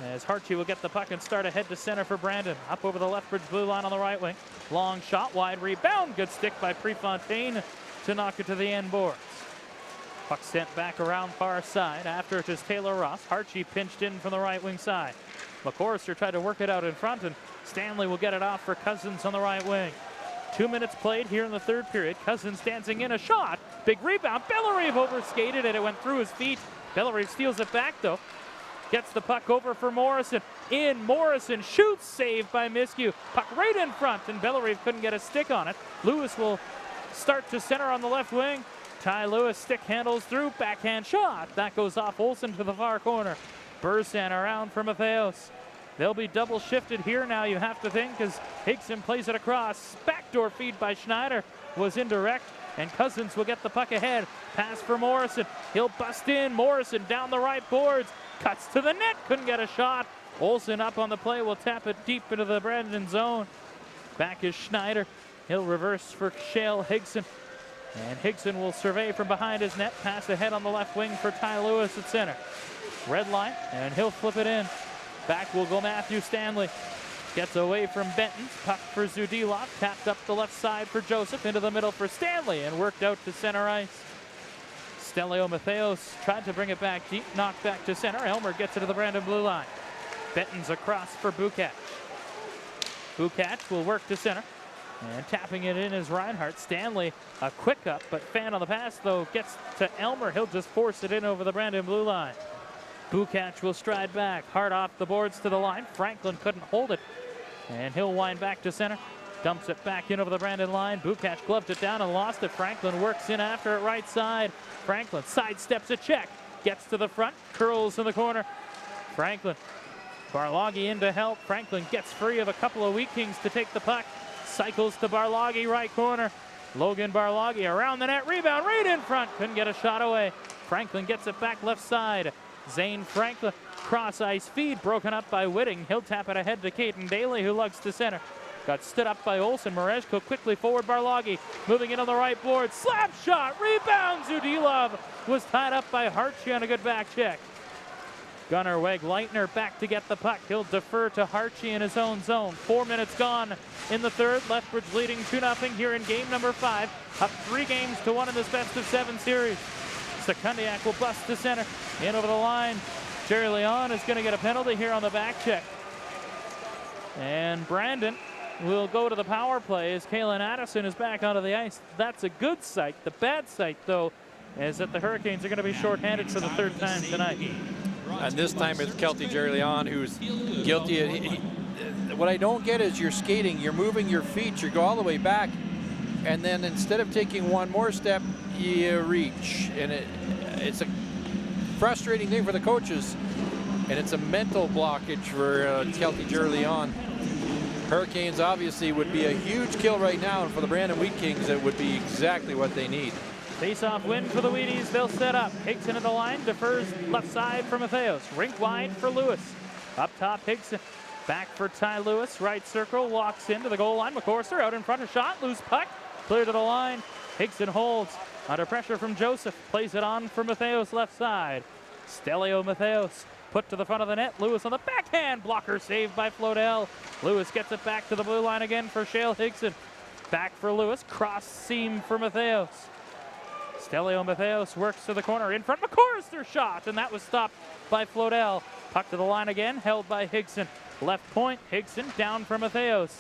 as Harchie will get the puck and start ahead to center for Brandon. Up over the Lethbridge blue line on the right wing. Long shot, wide rebound. Good stick by Prefontaine to knock it to the end boards. Puck sent back around far side. After it is Taylor Ross. Hartje pinched in from the right wing side. McCorrister tried to work it out in front, and Stanley will get it off for Cousins on the right wing. 2 minutes played here in the third period. Cousins dancing in a shot. Big rebound. Bellerive overskated it. It went through his feet. Bellerive steals it back though. Gets the puck over for Morrison. In, Morrison shoots, saved by Miskew. Puck right in front, and Bellerive couldn't get a stick on it. Lewis will start to center on the left wing. Ty Lewis stick handles through, backhand shot. That goes off Olsen to the far corner. Burzan around for Matheos. They'll be double shifted here now, you have to think, as Higson plays it across. Backdoor feed by Schneider was indirect, and Cousins will get the puck ahead. Pass for Morrison. He'll bust in. Morrison down the right boards. Cuts to the net. Couldn't get a shot. Olsen up on the play. Will tap it deep into the Brandon zone. Back is Schneider. He'll reverse for Shale Higson. And Higson will survey from behind his net. Pass ahead on the left wing for Ty Lewis at center. Red line, and he'll flip it in. Back will go Matthew Stanley. Gets away from Benton's. Puck for Zudilov. Tapped up the left side for Joseph. Into the middle for Stanley, and worked out to center ice. Stelio Matheos tried to bring it back deep. Knocked back to center. Elmer gets it to the Brandon blue line. Benton's across for Bukac. Bukac will work to center. And tapping it in is Reinhardt. Stanley, a quick up, but fan on the pass, though, gets to Elmer. He'll just force it in over the Brandon blue line. Bukac will stride back. Hard off the boards to the line. Franklin couldn't hold it. And he'll wind back to center. Dumps it back in over the Brandon line. Bukac gloved it down and lost it. Franklin works in after it right side. Franklin sidesteps a check. Gets to the front. Curls in the corner. Franklin. Barloggy in to help. Franklin gets free of a couple of Wheat Kings to take the puck. Cycles to Barloggy, right corner. Logan Barloggy around the net. Rebound right in front. Couldn't get a shot away. Franklin gets it back left side. Zane Franklin. Cross ice feed broken up by Whitting. He'll tap it ahead to Caden Daly, who lugs to center. Got stood up by Olsen. Mareshko quickly forward. Barloggy moving in on the right board. Slap shot. Rebound. Zudilov was tied up by Hartje on a good back check. Gunnar Weg-Leitner back to get the puck. He'll defer to Hartje in his own zone. 4 minutes gone in the third. Lethbridge leading 2-0 here in game number 5. Up 3-1 in this best-of-7 series. Sekundiak will bust to center. In over the line. Jerry Leon is going to get a penalty here on the back check. And Brandon will go to the power play as Kalen Addison is back onto the ice. That's a good sight. The bad sight, though, is that the Hurricanes are going to be shorthanded for the third time tonight. And this time it's Kelty Jerry Leon who's guilty. What I don't get is you're skating, you're moving your feet, you go all the way back, and then instead of taking one more step, you reach. And it's a frustrating thing for the coaches, and it's a mental blockage for Kelty Jerry Leon. Hurricanes obviously would be a huge kill right now, and for the Brandon Wheat Kings, it would be exactly what they need. Face-off win for the Wheaties. They'll set up. Higson in the line. Defers left side for Matheos. Rink wide for Lewis. Up top, Higson. Back for Ty Lewis. Right circle. Walks into the goal line. McCorser out in front. A shot. Loose puck. Clear to the line. Higson holds. Under pressure from Joseph. Plays it on for Matheos left side. Stelio Matheos. Put to the front of the net. Lewis on the backhand. Blocker saved by Flodell. Lewis gets it back to the blue line again for Shale Higson. Back for Lewis. Cross seam for Matheos. Stelio Matheos works to the corner in front. McCorrister shot, and that was stopped by Flodell. Puck to the line again, held by Higson. Left point, Higson down for Matheos.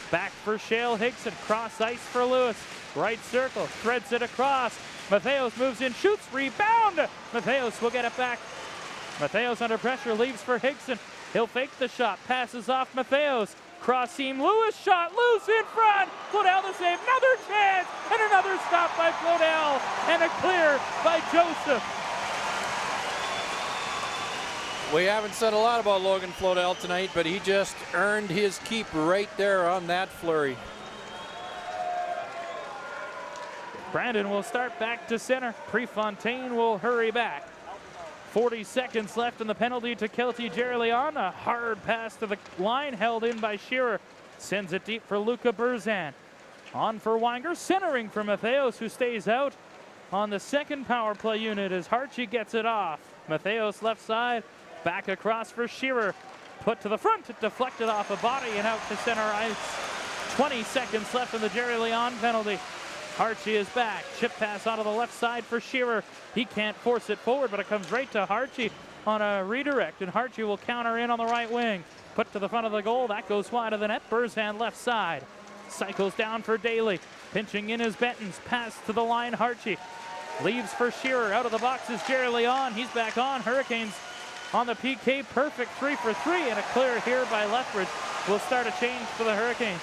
Back for Shale Higson. Cross ice for Lewis. Right circle, threads it across. Matheos moves in, shoots, rebound. Matheos will get it back. Matheos under pressure, leaves for Higson. He'll fake the shot, passes off Matheos. Cross seam, Lewis shot, loose in front. Flodell to save, another chance, and another stop by Flodell, and a clear by Joseph. We haven't said a lot about Logan Flodell tonight, but he just earned his keep right there on that flurry. Brandon will start back to center. Prefontaine will hurry back. 40 seconds left in the penalty to Kelty Jerry Leon. A hard pass to the line held in by Shearer. Sends it deep for Luca Burzan. On for Weinger, centering for Matheos, who stays out on the second power play unit as Hartje gets it off. Matheos left side, back across for Shearer. Put to the front, it deflected off a body and out to center ice. 20 seconds left in the Jerry Leon penalty. Harchie is back. Chip pass onto the left side for Shearer. He can't force it forward, but it comes right to Harchie on a redirect, and Harchie will counter in on the right wing. Put to the front of the goal. That goes wide of the net. Burzan left side. Cycles down for Daly. Pinching in his Bentons. Pass to the line. Harchie leaves for Shearer. Out of the box is Jerry Leon. He's back on. Hurricanes on the PK. Perfect 3 for 3, and a clear here by Lethbridge will start a change for the Hurricanes.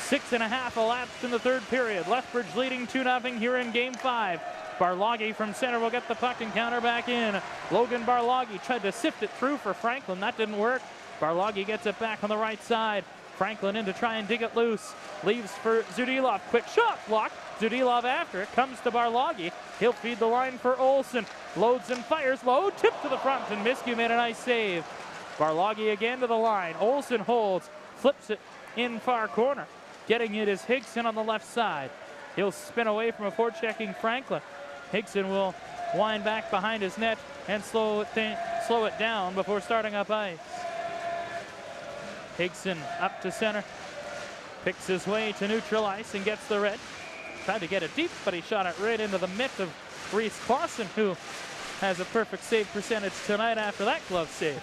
6.5 elapsed in the third period. Lethbridge leading 2-0 here in Game 5. Barloghi from center will get the puck and counter back in. Logan Barloghi tried to sift it through for Franklin. That didn't work. Barloghi gets it back on the right side. Franklin in to try and dig it loose. Leaves for Zudilov. Quick shot block. Zudilov after it. Comes to Barloghi. He'll feed the line for Olsen. Loads and fires low. Tip to the front, and Miskew made a nice save. Barloghi again to the line. Olsen holds. Flips it in far corner. Getting it is Higson on the left side. He'll spin away from a forechecking Franklin. Higson will wind back behind his net and slow it down before starting up ice. Higson up to center. Picks his way to neutral ice and gets the red. Tried to get it deep, but he shot it right into the mitt of Reese Clausen, who has a perfect save percentage tonight after that glove save.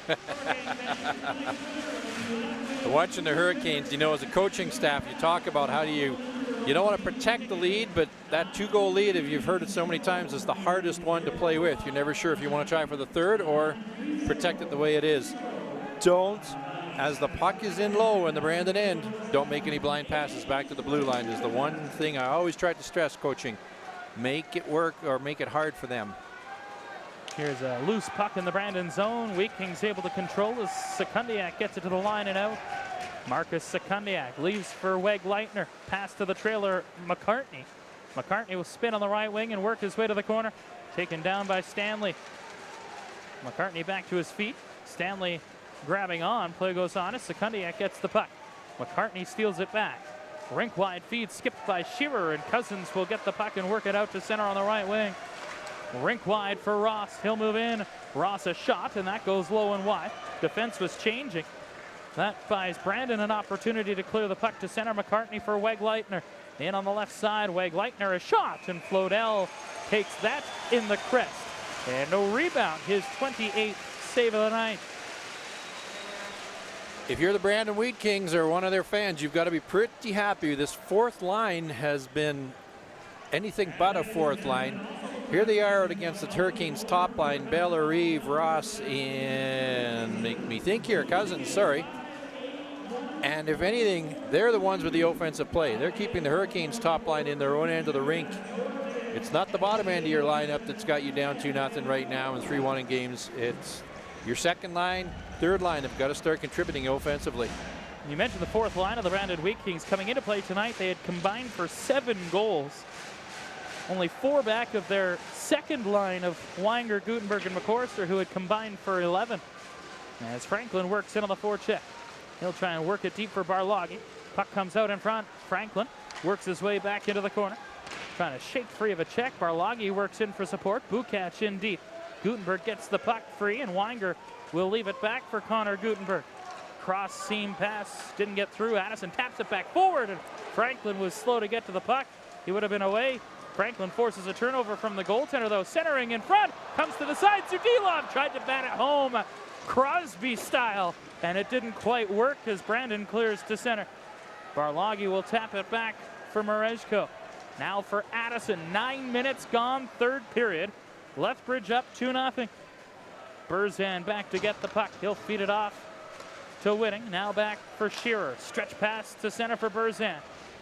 Watching the Hurricanes, you know, as a coaching staff, you talk about how you don't want to protect the lead, but that 2-goal lead, if you've heard it so many times, is the hardest one to play with. You're never sure if you want to try for the third or protect it the way it is. Don't, as the puck is in low in the Brandon end, don't make any blind passes back to the blue line is the one thing I always try to stress, coaching. Make it work or make it hard for them. Here's a loose puck in the Brandon zone. Wheat Kings able to control as Sekundiak gets it to the line and out. Marcus Sekundiak leaves for Weg Leitner. Pass to the trailer, McCartney. McCartney will spin on the right wing and work his way to the corner. Taken down by Stanley. McCartney back to his feet. Stanley grabbing on. Play goes on as Sekundiak gets the puck. McCartney steals it back. Rink wide feed skipped by Shearer, and Cousins will get the puck and work it out to center on the right wing. Rink wide for Ross. He'll move in. Ross a shot, and that goes low and wide. Defense was changing. That buys Brandon an opportunity to clear the puck to center. McCartney for Weg Leitner. In on the left side, Weg Leitner a shot, and Flodell takes that in the crest. And no rebound, his 28th save of the night. If you're the Brandon Wheat Kings or one of their fans, you've got to be pretty happy. This fourth line has been anything but a fourth line. Here they are out against the Hurricanes top line. Bellerive, Ross, and make me think here, Cousins, sorry. And if anything, they're the ones with the offensive play. They're keeping the Hurricanes top line in their own end of the rink. It's not the bottom end of your lineup that's got you down 2-0 right now and 3-1 in games. It's your second line, third line have got to start contributing offensively. You mentioned the fourth line of the Brandon Wheat Kings coming into play tonight. They had combined for 7 goals. Only 4 back of their second line of Weinger, Gutenberg, and McCorster, who had combined for 11. As Franklin works in on the forecheck. He'll try and work it deep for Barloghi. Puck comes out in front. Franklin works his way back into the corner. Trying to shake free of a check. Barloghi works in for support. Bukac in deep. Gutenberg gets the puck free, and Weinger will leave it back for Connor Gutenberg. Cross seam pass didn't get through. Addison taps it back forward, and Franklin was slow to get to the puck. He would have been away. Franklin forces a turnover from the goaltender, though. Centering in front, comes to the side. Zudilov tried to bat it home, Crosby style, and it didn't quite work as Brandon clears to center. Barloghi will tap it back for Marejko. Now for Addison. 9 minutes gone, third period. Lethbridge up 2-0. Burzan back to get the puck. He'll feed it off to Whitting. Now back for Shearer. Stretch pass to center for Burzan.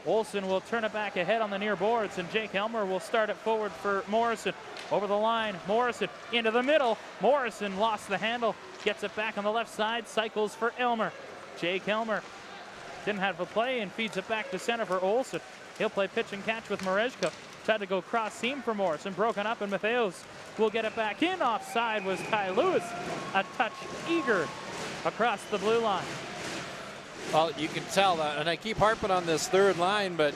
Olsen will turn it back ahead on the near boards, and Jake Elmer will start it forward for Morrison. Over the line, Morrison into the middle. Morrison lost the handle, gets it back on the left side, cycles for Elmer. Jake Elmer didn't have a play and feeds it back to center for Olsen. He'll play pitch and catch with Marejko. Tried to go cross seam for Morrison, broken up, and Matheos will get it back in. Offside was Ty Lewis, a touch eager across the blue line. Well, you can tell that, and I keep harping on this third line, but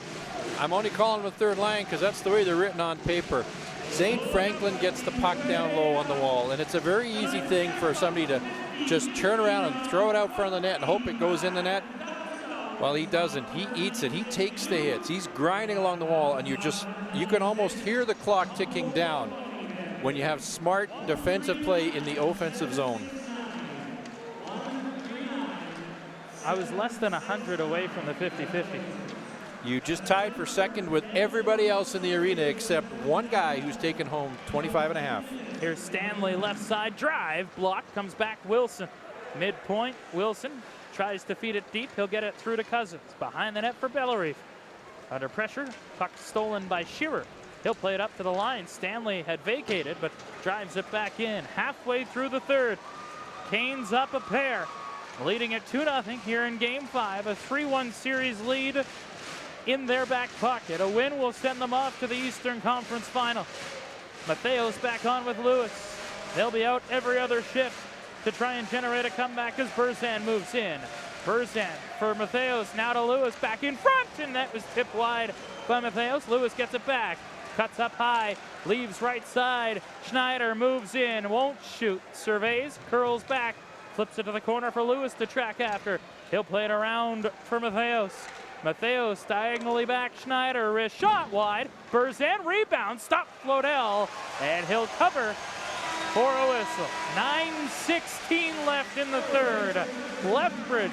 I'm only calling them a third line because that's the way they're written on paper. St. Franklin gets the puck down low on the wall, and it's a very easy thing for somebody to just turn around and throw it out front of the net and hope it goes in the net. Well, he doesn't. He eats it. He takes the hits. He's grinding along the wall, and you can almost hear the clock ticking down when you have smart defensive play in the offensive zone. I was less than 100 away from the 50-50. You just tied for second with everybody else in the arena except one guy who's taken home 25.5. Here's Stanley, left side drive, block, comes back Wilson. Midpoint, Wilson tries to feed it deep. He'll get it through to Cousins. Behind the net for Bellerive. Under pressure, puck stolen by Shearer. He'll play it up to the line. Stanley had vacated, but drives it back in. Halfway through the third. Canes up a pair, leading it 2-0 here in Game 5. A 3-1 series lead in their back pocket. A win will send them off to the Eastern Conference Final. Matheos back on with Lewis. They'll be out every other shift to try and generate a comeback as Berzan moves in. Berzan for Matheos, now to Lewis, back in front, and that was tipped wide by Matheos. Lewis gets it back, cuts up high, leaves right side. Schneider moves in, won't shoot, surveys, curls back, flips it to the corner for Lewis to track after. He'll play it around for Matheos. Matheos diagonally back, Schneider, wrist shot wide. Berzan rebound, stop Flodell, and he'll cover for a whistle. 9:16 left in the third. Lethbridge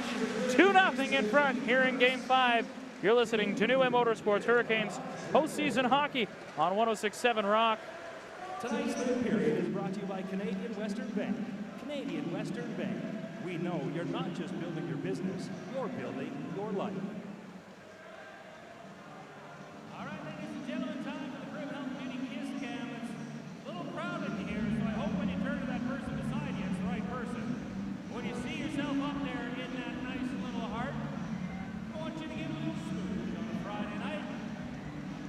2-0 in front here in Game 5. You're listening to New Way Motorsports Hurricanes postseason hockey on 106.7 Rock. Tonight's third period is brought to you by Canadian Western Bank. Canadian Western Bank. We know you're not just building your business, you're building your life. All right, ladies and gentlemen, time for the Grim Health Beauty Kiss Cam. It's a little crowded in here, so I hope when you turn to that person beside you, it's the right person. When you see yourself up there in that nice little heart, I want you to get a little smooch on a Friday night.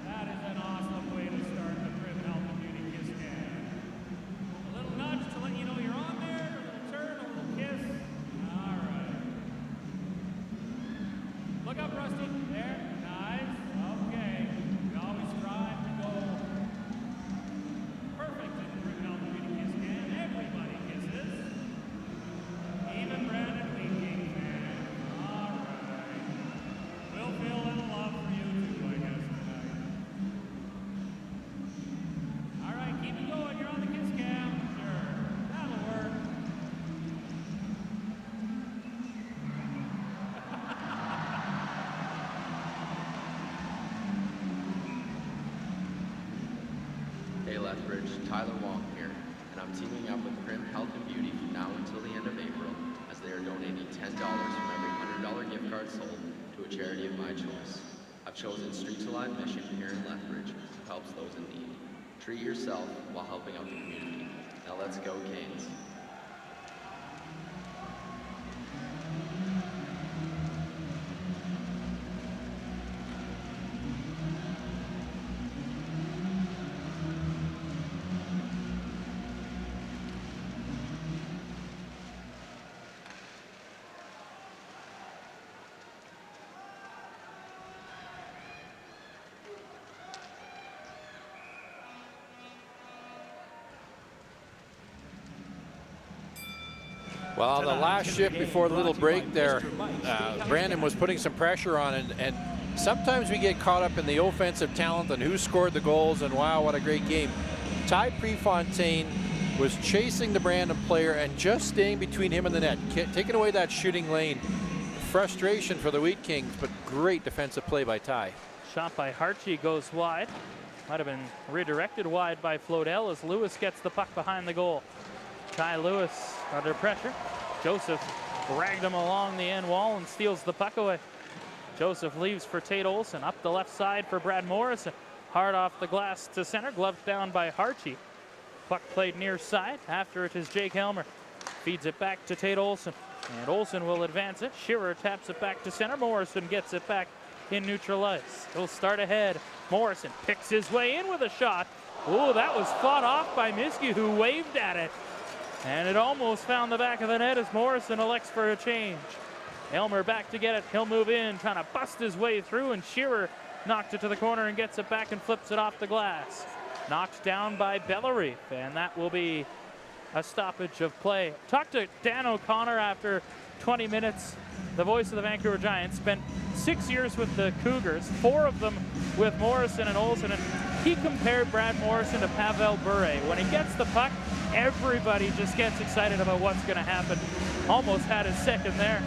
That is an awesome way to start the Grim Health Beauty Kiss Cam. A little nudge to let you know you're on there, a little turn, a little kiss. All right. Look up, Rusty. There. Nice. Okay. We always strive to go perfect in the Grim Health Beauty Kiss Cam. Everybody kisses. Even Brandon Weeking fans. All right. We'll feel a little love for you too, I guess, tonight. All right, keep it going. You're on the kiss cam. Sure. That'll work. Hey Lethbridge, Tyler Wong here, and I'm teaming up with Prim Health and Beauty from now until the end of April, as they are donating $10 from every $100 gift card sold to a charity of my choice. I've chosen Streets Alive Mission here in Lethbridge, who helps those in need. Treat yourself while helping out the community. Now let's go, Canes. Well, the last shift before the little break there, Brandon was putting some pressure on, and sometimes we get caught up in the offensive talent and who scored the goals, and wow, what a great game. Ty Prefontaine was chasing the Brandon player and just staying between him and the net, taking away that shooting lane. Frustration for the Wheat Kings, but great defensive play by Ty. Shot by Harchie goes wide. Might have been redirected wide by Flodell as Lewis gets the puck behind the goal. Ty Lewis under pressure. Joseph dragged him along the end wall and steals the puck away. Joseph leaves for Tate Olson. Up the left side for Brad Morrison. Hard off the glass to center. Gloved down by Harchie. Puck played near side. After it is Jake Helmer. Feeds it back to Tate Olson. And Olson will advance it. Shearer taps it back to center. Morrison gets it back in neutral ice. He'll start ahead. Morrison picks his way in with a shot. Ooh, that was fought off by Miskey, who waved at it. And it almost found the back of the net as Morrison elects for a change. Elmer back to get it. He'll move in, trying to bust his way through, and Shearer knocked it to the corner and gets it back and flips it off the glass. Knocked down by Bellerive, and that will be a stoppage of play. Talked to Dan O'Connor after 20 minutes. The voice of the Vancouver Giants spent 6 years with the Cougars, 4 of them with Morrison and Olsen, and he compared Brad Morrison to Pavel Bure. When he gets the puck, everybody just gets excited about what's going to happen. Almost had his second there.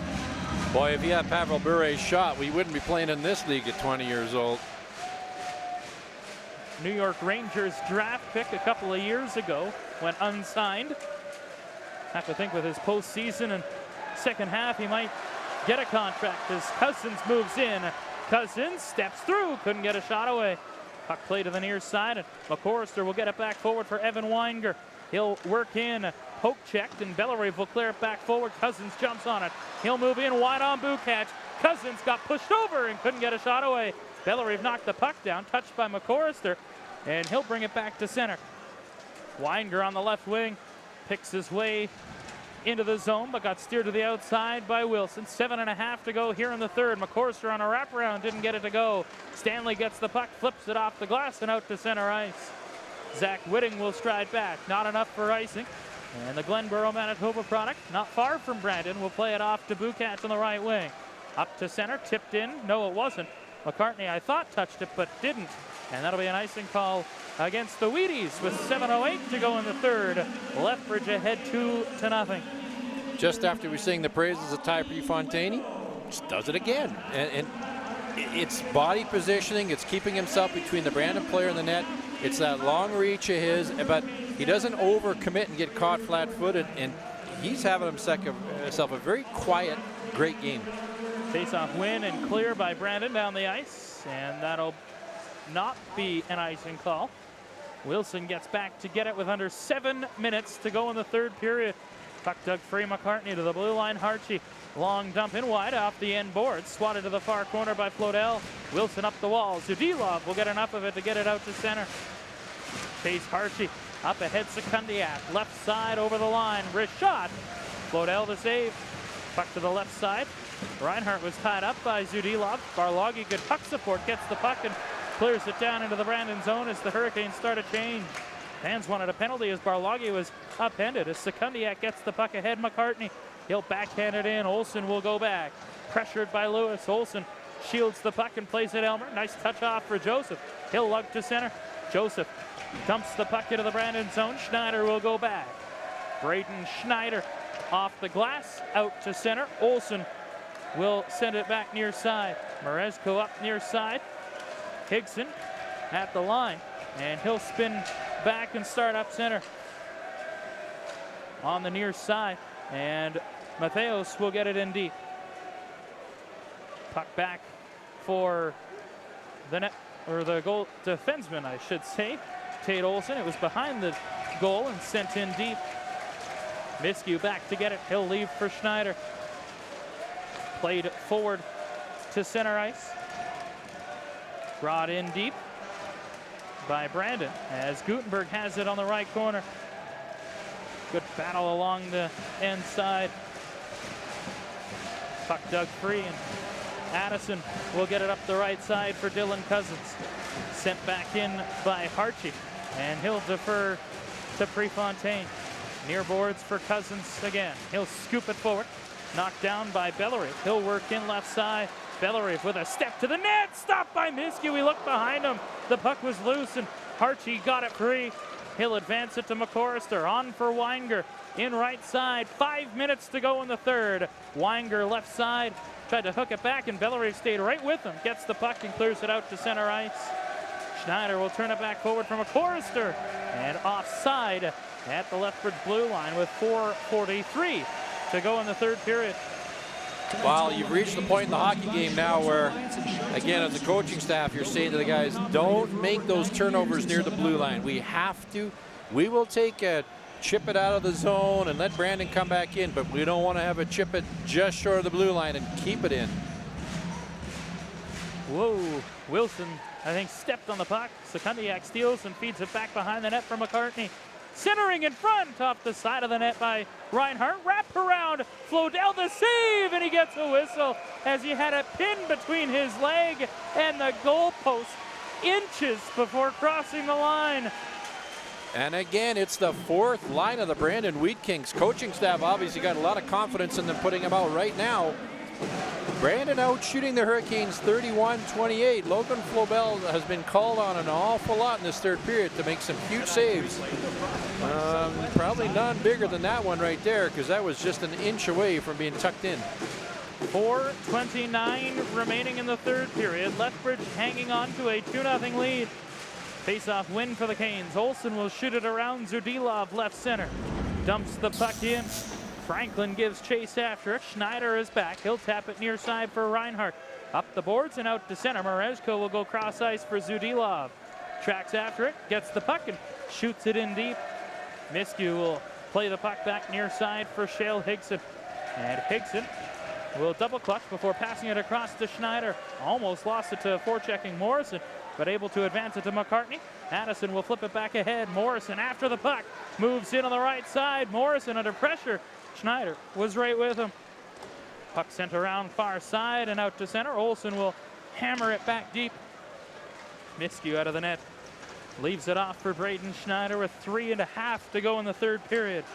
Boy, if he had Pavel Bure's shot, we wouldn't be playing in this league at 20 years old. New York Rangers draft pick a couple of years ago went unsigned. Have to think with his postseason and second half, he might get a contract as Cousins moves in. Cousins steps through, couldn't get a shot away. Puck play to the near side, and McCorrister will get it back forward for Evan Weinger. He'll work in, poke checked, and Bellerive will clear it back forward. Cousins jumps on it. He'll move in wide on Bukac. Cousins got pushed over and couldn't get a shot away. Bellerive knocked the puck down, touched by McCorrister, and he'll bring it back to center. Weinger on the left wing picks his way into the zone, but got steered to the outside by Wilson. 7.5 to go here in the third. McCorrister on a wraparound, didn't get it to go. Stanley gets the puck, flips it off the glass and out to center ice. Zach Whitting will stride back, not enough for icing. And the Glenboro, Manitoba product, not far from Brandon, will play it off to Bukac on the right wing. Up to center, tipped in, no it wasn't. McCartney, I thought, touched it, but didn't. And that'll be an icing call against the Wheaties with 7:08 to go in the third. Lethbridge ahead 2-0. Just after we sing the praises of Ty Prefontaine, just does it again. And it's body positioning. It's keeping himself between the Brandon player and the net. It's that long reach of his, but he doesn't overcommit and get caught flat-footed. And he's having himself a very quiet, great game. Face-off win and clear by Brandon down the ice, and that'll not be an icing call. Wilson gets back to get it with under 7 minutes to go in the third period. Puck dug free, McCartney to the blue line. Harchie, long dump in wide off the end board. Swatted to the far corner by Flodell. Wilson up the wall. Zudilov will get enough of it to get it out to center. Chase Harchie up ahead, Sekundiak. Left side over the line. Wrist shot. Flodell to save. Puck to the left side. Reinhardt was tied up by Zudilov. Barlogi, good puck support, gets the puck and clears it down into the Brandon zone as the Hurricanes start a change. Fans wanted a penalty as Barlogi was upended. As Sekundiak gets the puck ahead, McCartney. He'll backhand it in. Olsen will go back. Pressured by Lewis. Olsen shields the puck and plays it Elmer. Nice touch off for Joseph. He'll lug to center. Joseph dumps the puck into the Brandon zone. Schneider will go back. Braden Schneider off the glass, out to center. Olsen will send it back near side. Merezko up near side. Higson at the line, and he'll spin back and start up center on the near side, and Matheos will get it in deep. Puck back for the net, or the goal defenseman, I should say, Tate Olsen. It was behind the goal and sent in deep. Miskew back to get it. He'll leave for Schneider. Played forward to center ice. Brought in deep by Brandon as Gutenberg has it on the right corner. Good battle along the end side. Puck dug free, and Addison will get it up the right side for Dylan Cousins. Sent back in by Harchie, and he'll defer to Prefontaine. Near boards for Cousins again. He'll scoop it forward. Knocked down by Bellerive. He'll work in left side. Bellerive with a step to the net. Stopped by Miskew. He looked behind him. The puck was loose, and Harchie got it free. He'll advance it to McCorrister. On for Weinger. In right side. 5 minutes to go in the third. Weinger left side. Tried to hook it back, and Bellerive stayed right with him. Gets the puck and clears it out to center ice. Schneider will turn it back forward from McCorrister. And offside at the Lethbridge blue line with 4:43 to go in the third period. Well, you've reached the point in the hockey game now where, again, as a coaching staff, you're saying to the guys, don't make those turnovers near the blue line. We will take a chip it out of the zone and let Brandon come back in, but we don't want to have a chip it just short of the blue line and keep it in. Whoa, Wilson, I think, stepped on the puck. Sekundiak steals and feeds it back behind the net for McCartney. Centering in front off the side of the net by Reinhardt. Wrap around, Flodell the save, and he gets a whistle as he had a pin between his leg and the goalpost inches before crossing the line. And again, it's the fourth line of the Brandon Wheat Kings. Coaching staff obviously got a lot of confidence in them putting him out right now. Brandon out shooting the Hurricanes 31-28. Logan Flobel has been called on an awful lot in this third period to make some huge saves. Probably none bigger than that one right there, because that was just an inch away from being tucked in. 4:29 remaining in the third period. Lethbridge hanging on to a 2-0 lead. Face-off win for the Canes. Olsen will shoot it around. Zudilov left center. Dumps the puck in. Franklin gives chase after it. Schneider is back. He'll tap it near side for Reinhardt. Up the boards and out to center. Marezko will go cross ice for Zudilov. Tracks after it, gets the puck and shoots it in deep. Miskew will play the puck back near side for Shale Higson. And Higson will double clutch before passing it across to Schneider. Almost lost it to forechecking Morrison, but able to advance it to McCartney. Addison will flip it back ahead. Morrison after the puck. Moves in on the right side. Morrison under pressure. Schneider was right with him. Puck sent around far side and out to center. Olsen will hammer it back deep. Miskew out of the net. Leaves it off for Braden Schneider with 3.5 to go in the third period.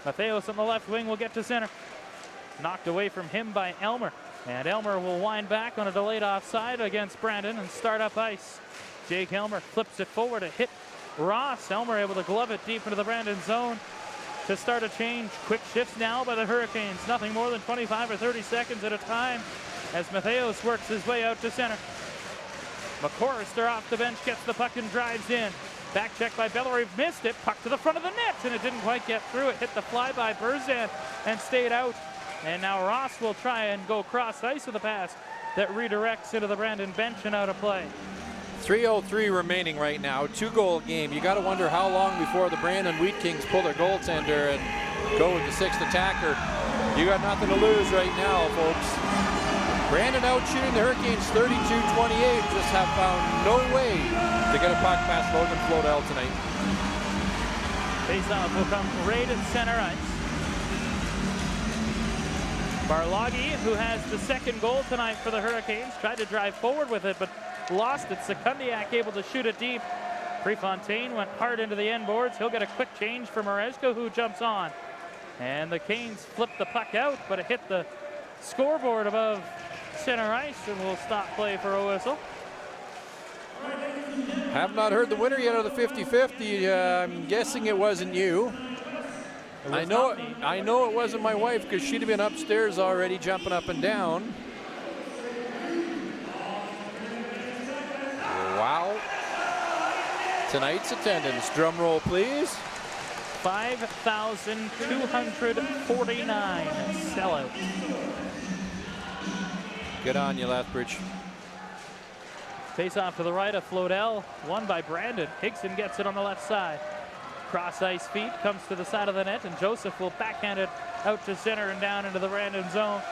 Matheos on the left wing will get to center. Knocked away from him by Elmer. And Elmer will wind back on a delayed offside against Brandon and start up ice. Jake Elmer flips it forward to hit Ross. Elmer able to glove it deep into the Brandon zone to start a change. Quick shifts now by the Hurricanes. Nothing more than 25 or 30 seconds at a time as Matheos works his way out to center. McCorrister off the bench gets the puck and drives in. Back check by Bellerive, missed it. Puck to the front of the net and it didn't quite get through. It hit the fly by Berzan and stayed out. And now Ross will try and go cross ice with a pass that redirects into the Brandon bench and out of play. 3:03 remaining right now. 2-goal game. You got to wonder how long before the Brandon Wheat Kings pull their goaltender and go with the sixth attacker. You got nothing to lose right now, folks. Brandon out shooting the Hurricanes 32-28. Just have found no way to get a puck past Logan Flodell tonight. Faceoff will come right at center ice. Barloggi, who has the second goal tonight for the Hurricanes, tried to drive forward with it, but lost it. Sekundiak able to shoot it deep. Prefontaine went hard into the end boards. He'll get a quick change for Marezko, who jumps on. And the Canes flip the puck out, but it hit the scoreboard above center ice and will stop play for a whistle. Have not heard the winner yet of the 50-50. I'm guessing it wasn't you. I know it wasn't my wife, because she'd have been upstairs already jumping up and down. Wow. Tonight's attendance, drum roll please. 5,249 sellout. Good on you, Lethbridge. Face off to the right of Flodell, won by Brandon. Higson gets it on the left side. Cross ice feed comes to the side of the net, and Joseph will backhand it out to center and down into the Brandon zone.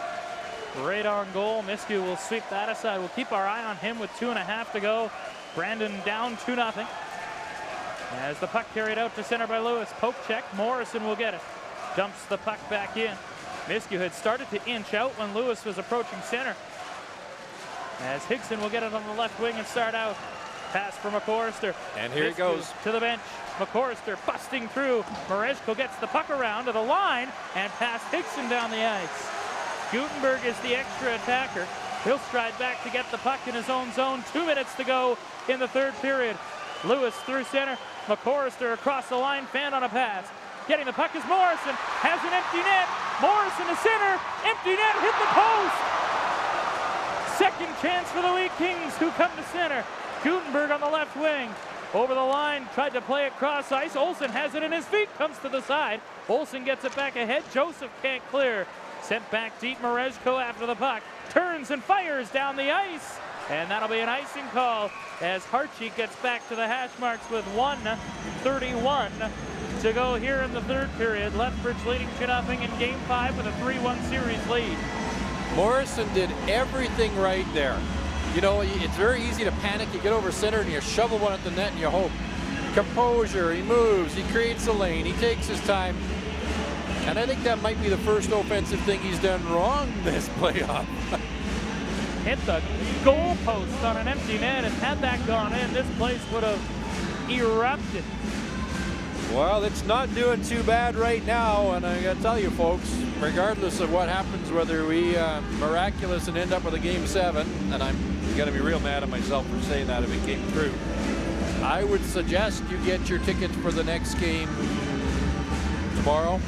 Right on goal. Miskew will sweep that aside. We'll keep our eye on him with 2.5 to go. Brandon down 2-0. As the puck carried out to center by Lewis. Poke check. Morrison will get it. Dumps the puck back in. Miskew had started to inch out when Lewis was approaching center. As Higson will get it on the left wing and start out. Pass for McCorrister. And here it goes. To the bench. McCorrister busting through. Marezko gets the puck around to the line and past Higson down the ice. Gutenberg is the extra attacker. He'll stride back to get the puck in his own zone. 2 minutes to go in the third period. Lewis through center. McCorrister across the line. Fan on a pass. Getting the puck is Morrison. Has an empty net. Morrison to center. Empty net. Hit the post. Second chance for the Wheat Kings, who come to center. Gutenberg on the left wing. Over the line, tried to play it cross ice. Olsen has it in his feet, comes to the side. Olsen gets it back ahead. Joseph can't clear. Sent back deep. Marezko after the puck. Turns and fires down the ice. And that'll be an icing call as Hartchie gets back to the hash marks with 1:31 to go here in the third period. Lethbridge leading 2-0 in Game 5 with a 3-1 series lead. Morrison did everything right there. You know, it's very easy to panic. You get over center and you shovel one at the net and you hope. Composure, he moves, he creates a lane, he takes his time. And I think that might be the first offensive thing he's done wrong this playoff. Hit the goal post on an empty net, and had that gone in, this place would have erupted. Well, it's not doing too bad right now, and I gotta tell you folks, regardless of what happens, whether we miraculous and end up with a Game 7, and I'm going to be real mad at myself for saying that if it came through, I would suggest you get your tickets for the next game tomorrow.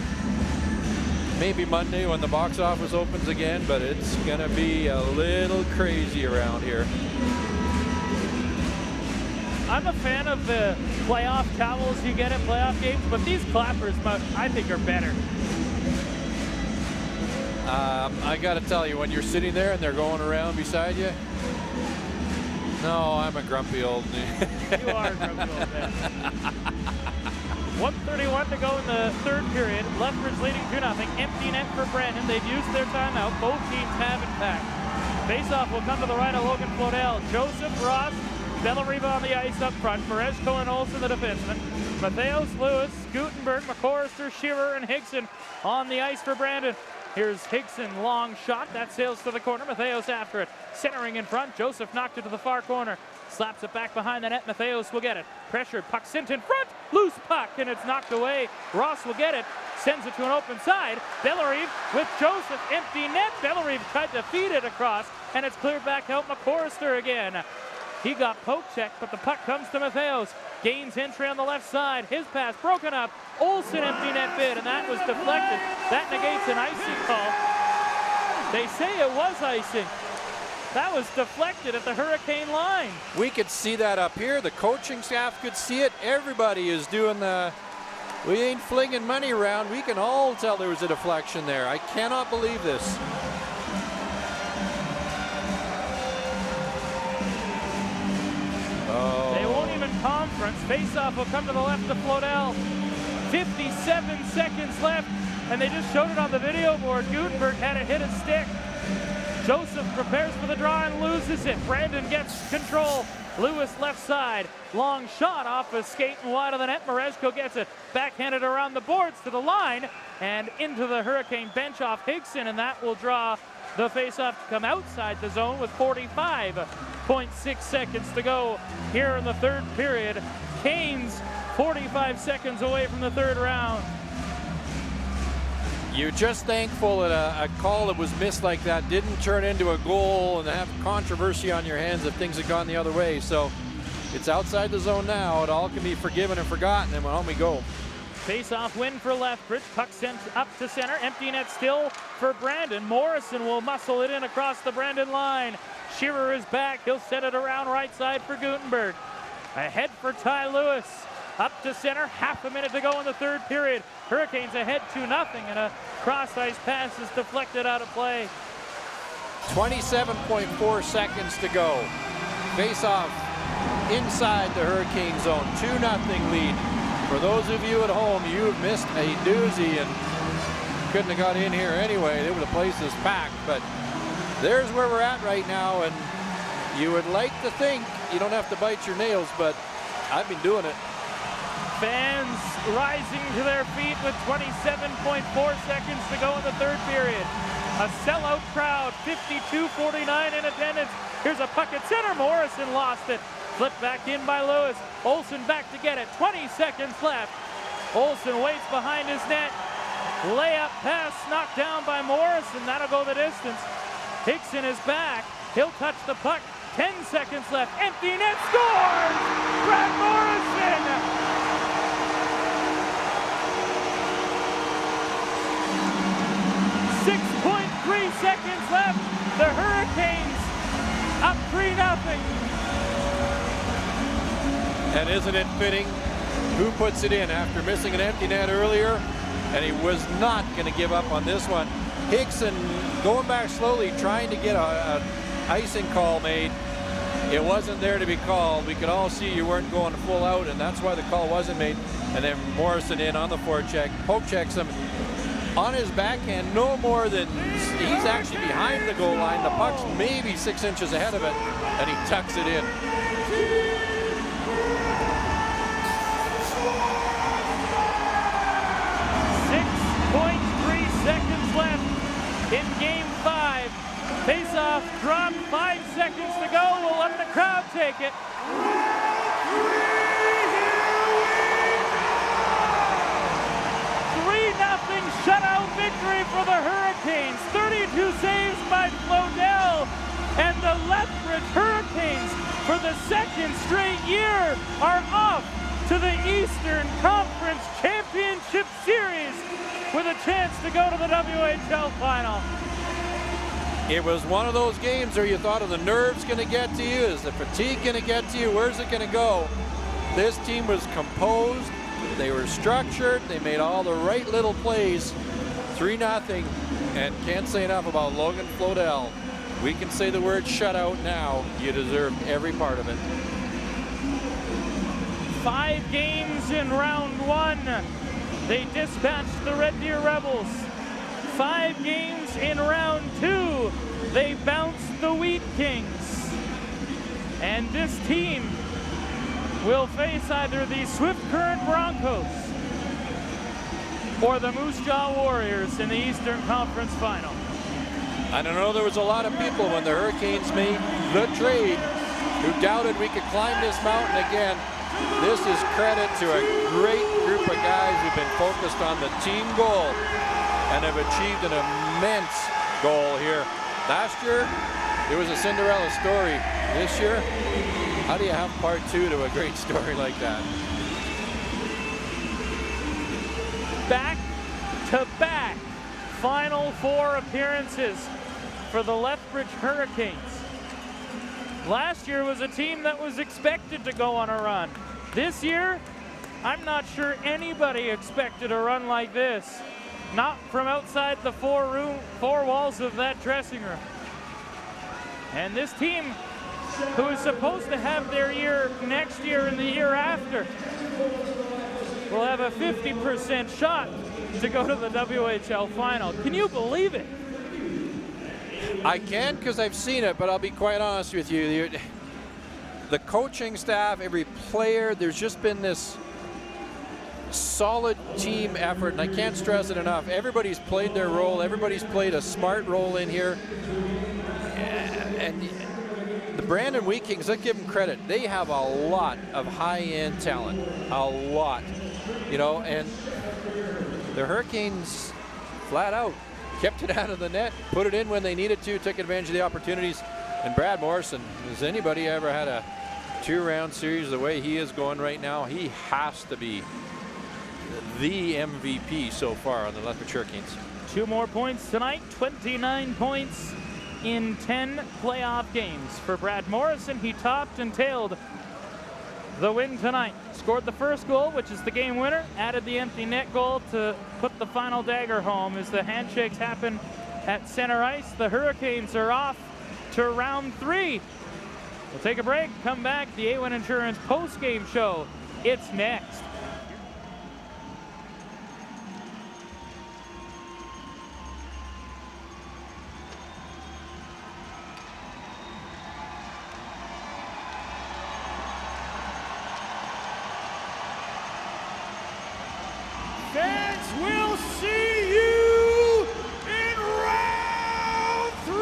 Maybe Monday when the box office opens again, but it's going to be a little crazy around here. I'm a fan of the playoff towels you get at playoff games, but these clappers, I think, are better. I got to tell you, when you're sitting there and they're going around beside you, no, I'm a grumpy old man. You are a grumpy old man. 1:31 to go in the third period. Lethbridge leading 2-0. Empty net for Brandon. They've used their timeout. Both teams have, in fact. Faceoff will come to the right of Logan Flodell. Joseph, Ross, Bellariva on the ice up front. Merezko and Olsen, the defenseman. Matheos, Lewis, Gutenberg, McCorrister, Shearer, and Higson on the ice for Brandon. Here's Higson, long shot. That sails to the corner. Matheos after it. Centering in front. Joseph knocked it to the far corner. Slaps it back behind the net. Matheos will get it. Pressured. Puck sent in front. Loose puck, and it's knocked away. Ross will get it. Sends it to an open side. Bellarive with Joseph. Empty net. Bellarive tried to feed it across, and it's cleared back out. McCorrister again. He got poke checked, but the puck comes to Matheos. Gains entry on the left side. His pass broken up. Olsen empty net bid, and that was deflected. That negates an icing call. They say it was icing. That was deflected at the Hurricane line. We could see that up here. The coaching staff could see it. Everybody is doing the, we ain't flinging money around. We can all tell there was a deflection there. I cannot believe this. Oh. They won't even conference. Faceoff will come to the left of Flodell. 57 seconds left, and they just showed it on the video board. Gutenberg had it hit a stick. Joseph prepares for the draw and loses it. Brandon gets control. Lewis left side. Long shot off a skate and wide of the net. Merezko gets it. Backhanded around the boards to the line and into the Hurricane bench off Higson, and that will draw the faceoff to come outside the zone with 45.6 seconds to go here in the third period. Canes 45 seconds away from the third round. You're just thankful that a call that was missed like that didn't turn into a goal and have controversy on your hands if things had gone the other way. So it's outside the zone now. It all can be forgiven and forgotten, and on we go. Face-off win for Lethbridge. Puck sent up to center. Empty net still for Brandon. Morrison will muscle it in across the Brandon line. Shearer is back. He'll set it around right side for Gutenberg. Ahead for Ty Lewis. Up to center. Half a minute to go in the third period. Hurricanes ahead 2-0, and a cross-ice pass is deflected out of play. 27.4 seconds to go. Face-off inside the Hurricane zone. 2-0 lead. For those of you at home, you've missed a doozy and couldn't have got in here anyway. The place is packed, but there's where we're at right now, and you would like to think you don't have to bite your nails, but I've been doing it. Fans rising to their feet with 27.4 seconds to go in the third period. A sellout crowd, 52-49 in attendance. Here's a puck at center. Morrison lost it. Flipped back in by Lewis. Olsen back to get it. 20 seconds left. Olsen waits behind his net. Layup pass knocked down by Morrison. That'll go the distance. Higson is back. He'll touch the puck. 10 seconds left. Empty net scores! Brad Morrison! 6.3 seconds left. The Hurricanes up 3-0. And isn't it fitting? Who puts it in after missing an empty net earlier? And he was not going to give up on this one. Higson going back slowly, trying to get a icing call made. It wasn't there to be called. We could all see you weren't going full out, and that's why the call wasn't made. And then Morrison in on the forecheck, poke checks him on his backhand, no more than, he's actually behind the goal line. The puck's maybe 6 inches ahead of it, and he tucks it in. Seconds left in game 5. Face-off drop, 5 seconds to go. We'll let the crowd take it. 3-0 shutout victory for the Hurricanes. 32 saves by Flodell, and the Lethbridge Hurricanes, for the second straight year, are off to the Eastern Conference Championship Series with a chance to go to the WHL final. It was one of those games where you thought, are the nerves going to get to you? Is the fatigue going to get to you? Where's it going to go? This team was composed. They were structured. They made all the right little plays. 3-0. And can't say enough about Logan Flodell. We can say the word shutout now. You deserve every part of it. 5 games in round 1. They dispatched the Red Deer Rebels. 5 games in round 2. They bounced the Wheat Kings. And this team will face either the Swift Current Broncos or the Moose Jaw Warriors in the Eastern Conference Final. I don't know, there was a lot of people when the Hurricanes made the trade who doubted we could climb this mountain again. This is credit to a great group of guys who've been focused on the team goal and have achieved an immense goal here. Last year, it was a Cinderella story. This year, how do you have part 2 to a great story like that? Back-to-back Final Four appearances for the Lethbridge Hurricanes. Last year was a team that was expected to go on a run. This year, I'm not sure anybody expected a run like this. Not from outside the four walls of that dressing room. And this team, who is supposed to have their year next year and the year after, will have a 50% shot to go to the WHL final. Can you believe it? I can, because I've seen it, but I'll be quite honest with you. The coaching staff, every player, there's just been this solid team effort, and I can't stress it enough. Everybody's played their role. Everybody's played a smart role in here. And the Brandon Wheat Kings, let's give them credit. They have a lot of high-end talent, a lot, you know, and the Hurricanes flat out kept it out of the net, put it in when they needed to, took advantage of the opportunities. And Brad Morrison, has anybody ever had a 2-round series the way he is going right now? He has to be the MVP so far on the Lethbridge Hurricanes. 2 more points tonight, 29 points in 10 playoff games. For Brad Morrison, he topped and tailed the win tonight. Scored the first goal, which is the game winner, added the empty net goal to put the final dagger home as the handshakes happen at center ice. The Hurricanes are off to round 3. We'll take a break, come back. The A1 Insurance post-game show, it's next. Fans will see you in round 3.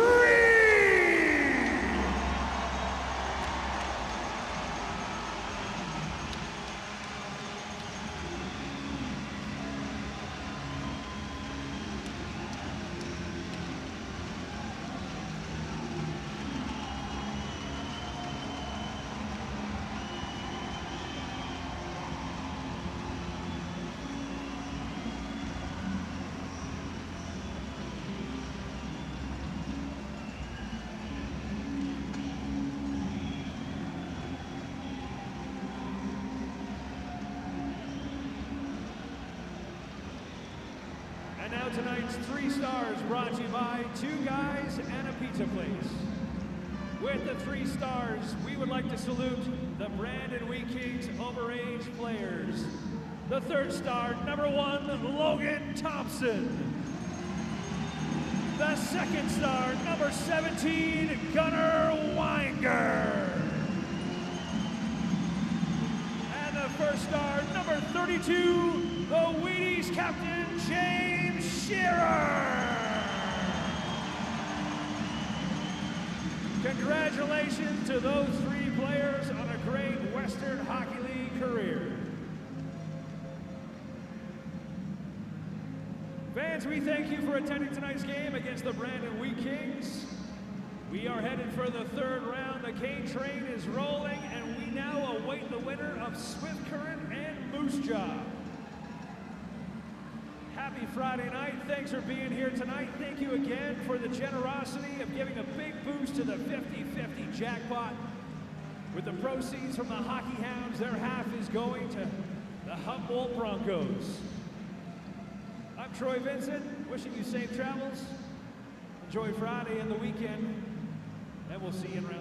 And now tonight's 3 stars brought to you by 2 Guys and a Pizza Place. With the 3 stars, we would like to salute the Brandon Wheat Kings overage players. The 3rd star, number 1, Logan Thompson. The 2nd star, number 17, Gunnar Weinger. And the 1st star, number 32, the Wheaties captain, James Shearer. Congratulations to those 3 players on a great Western Hockey League career. fans, we thank you for attending tonight's game against the Brandon Wheat Kings. We are headed for the third round. The K train is rolling, and we now await the winner of Swift Current and Moose Jaw. Happy Friday night. Thanks for being here tonight. Thank you again for the generosity of giving a big boost to the 50-50 jackpot. With the proceeds from the Hockey Hounds, their half is going to the Humboldt Broncos. I'm Troy Vincent, wishing you safe travels. Enjoy Friday and the weekend, and we'll see you in round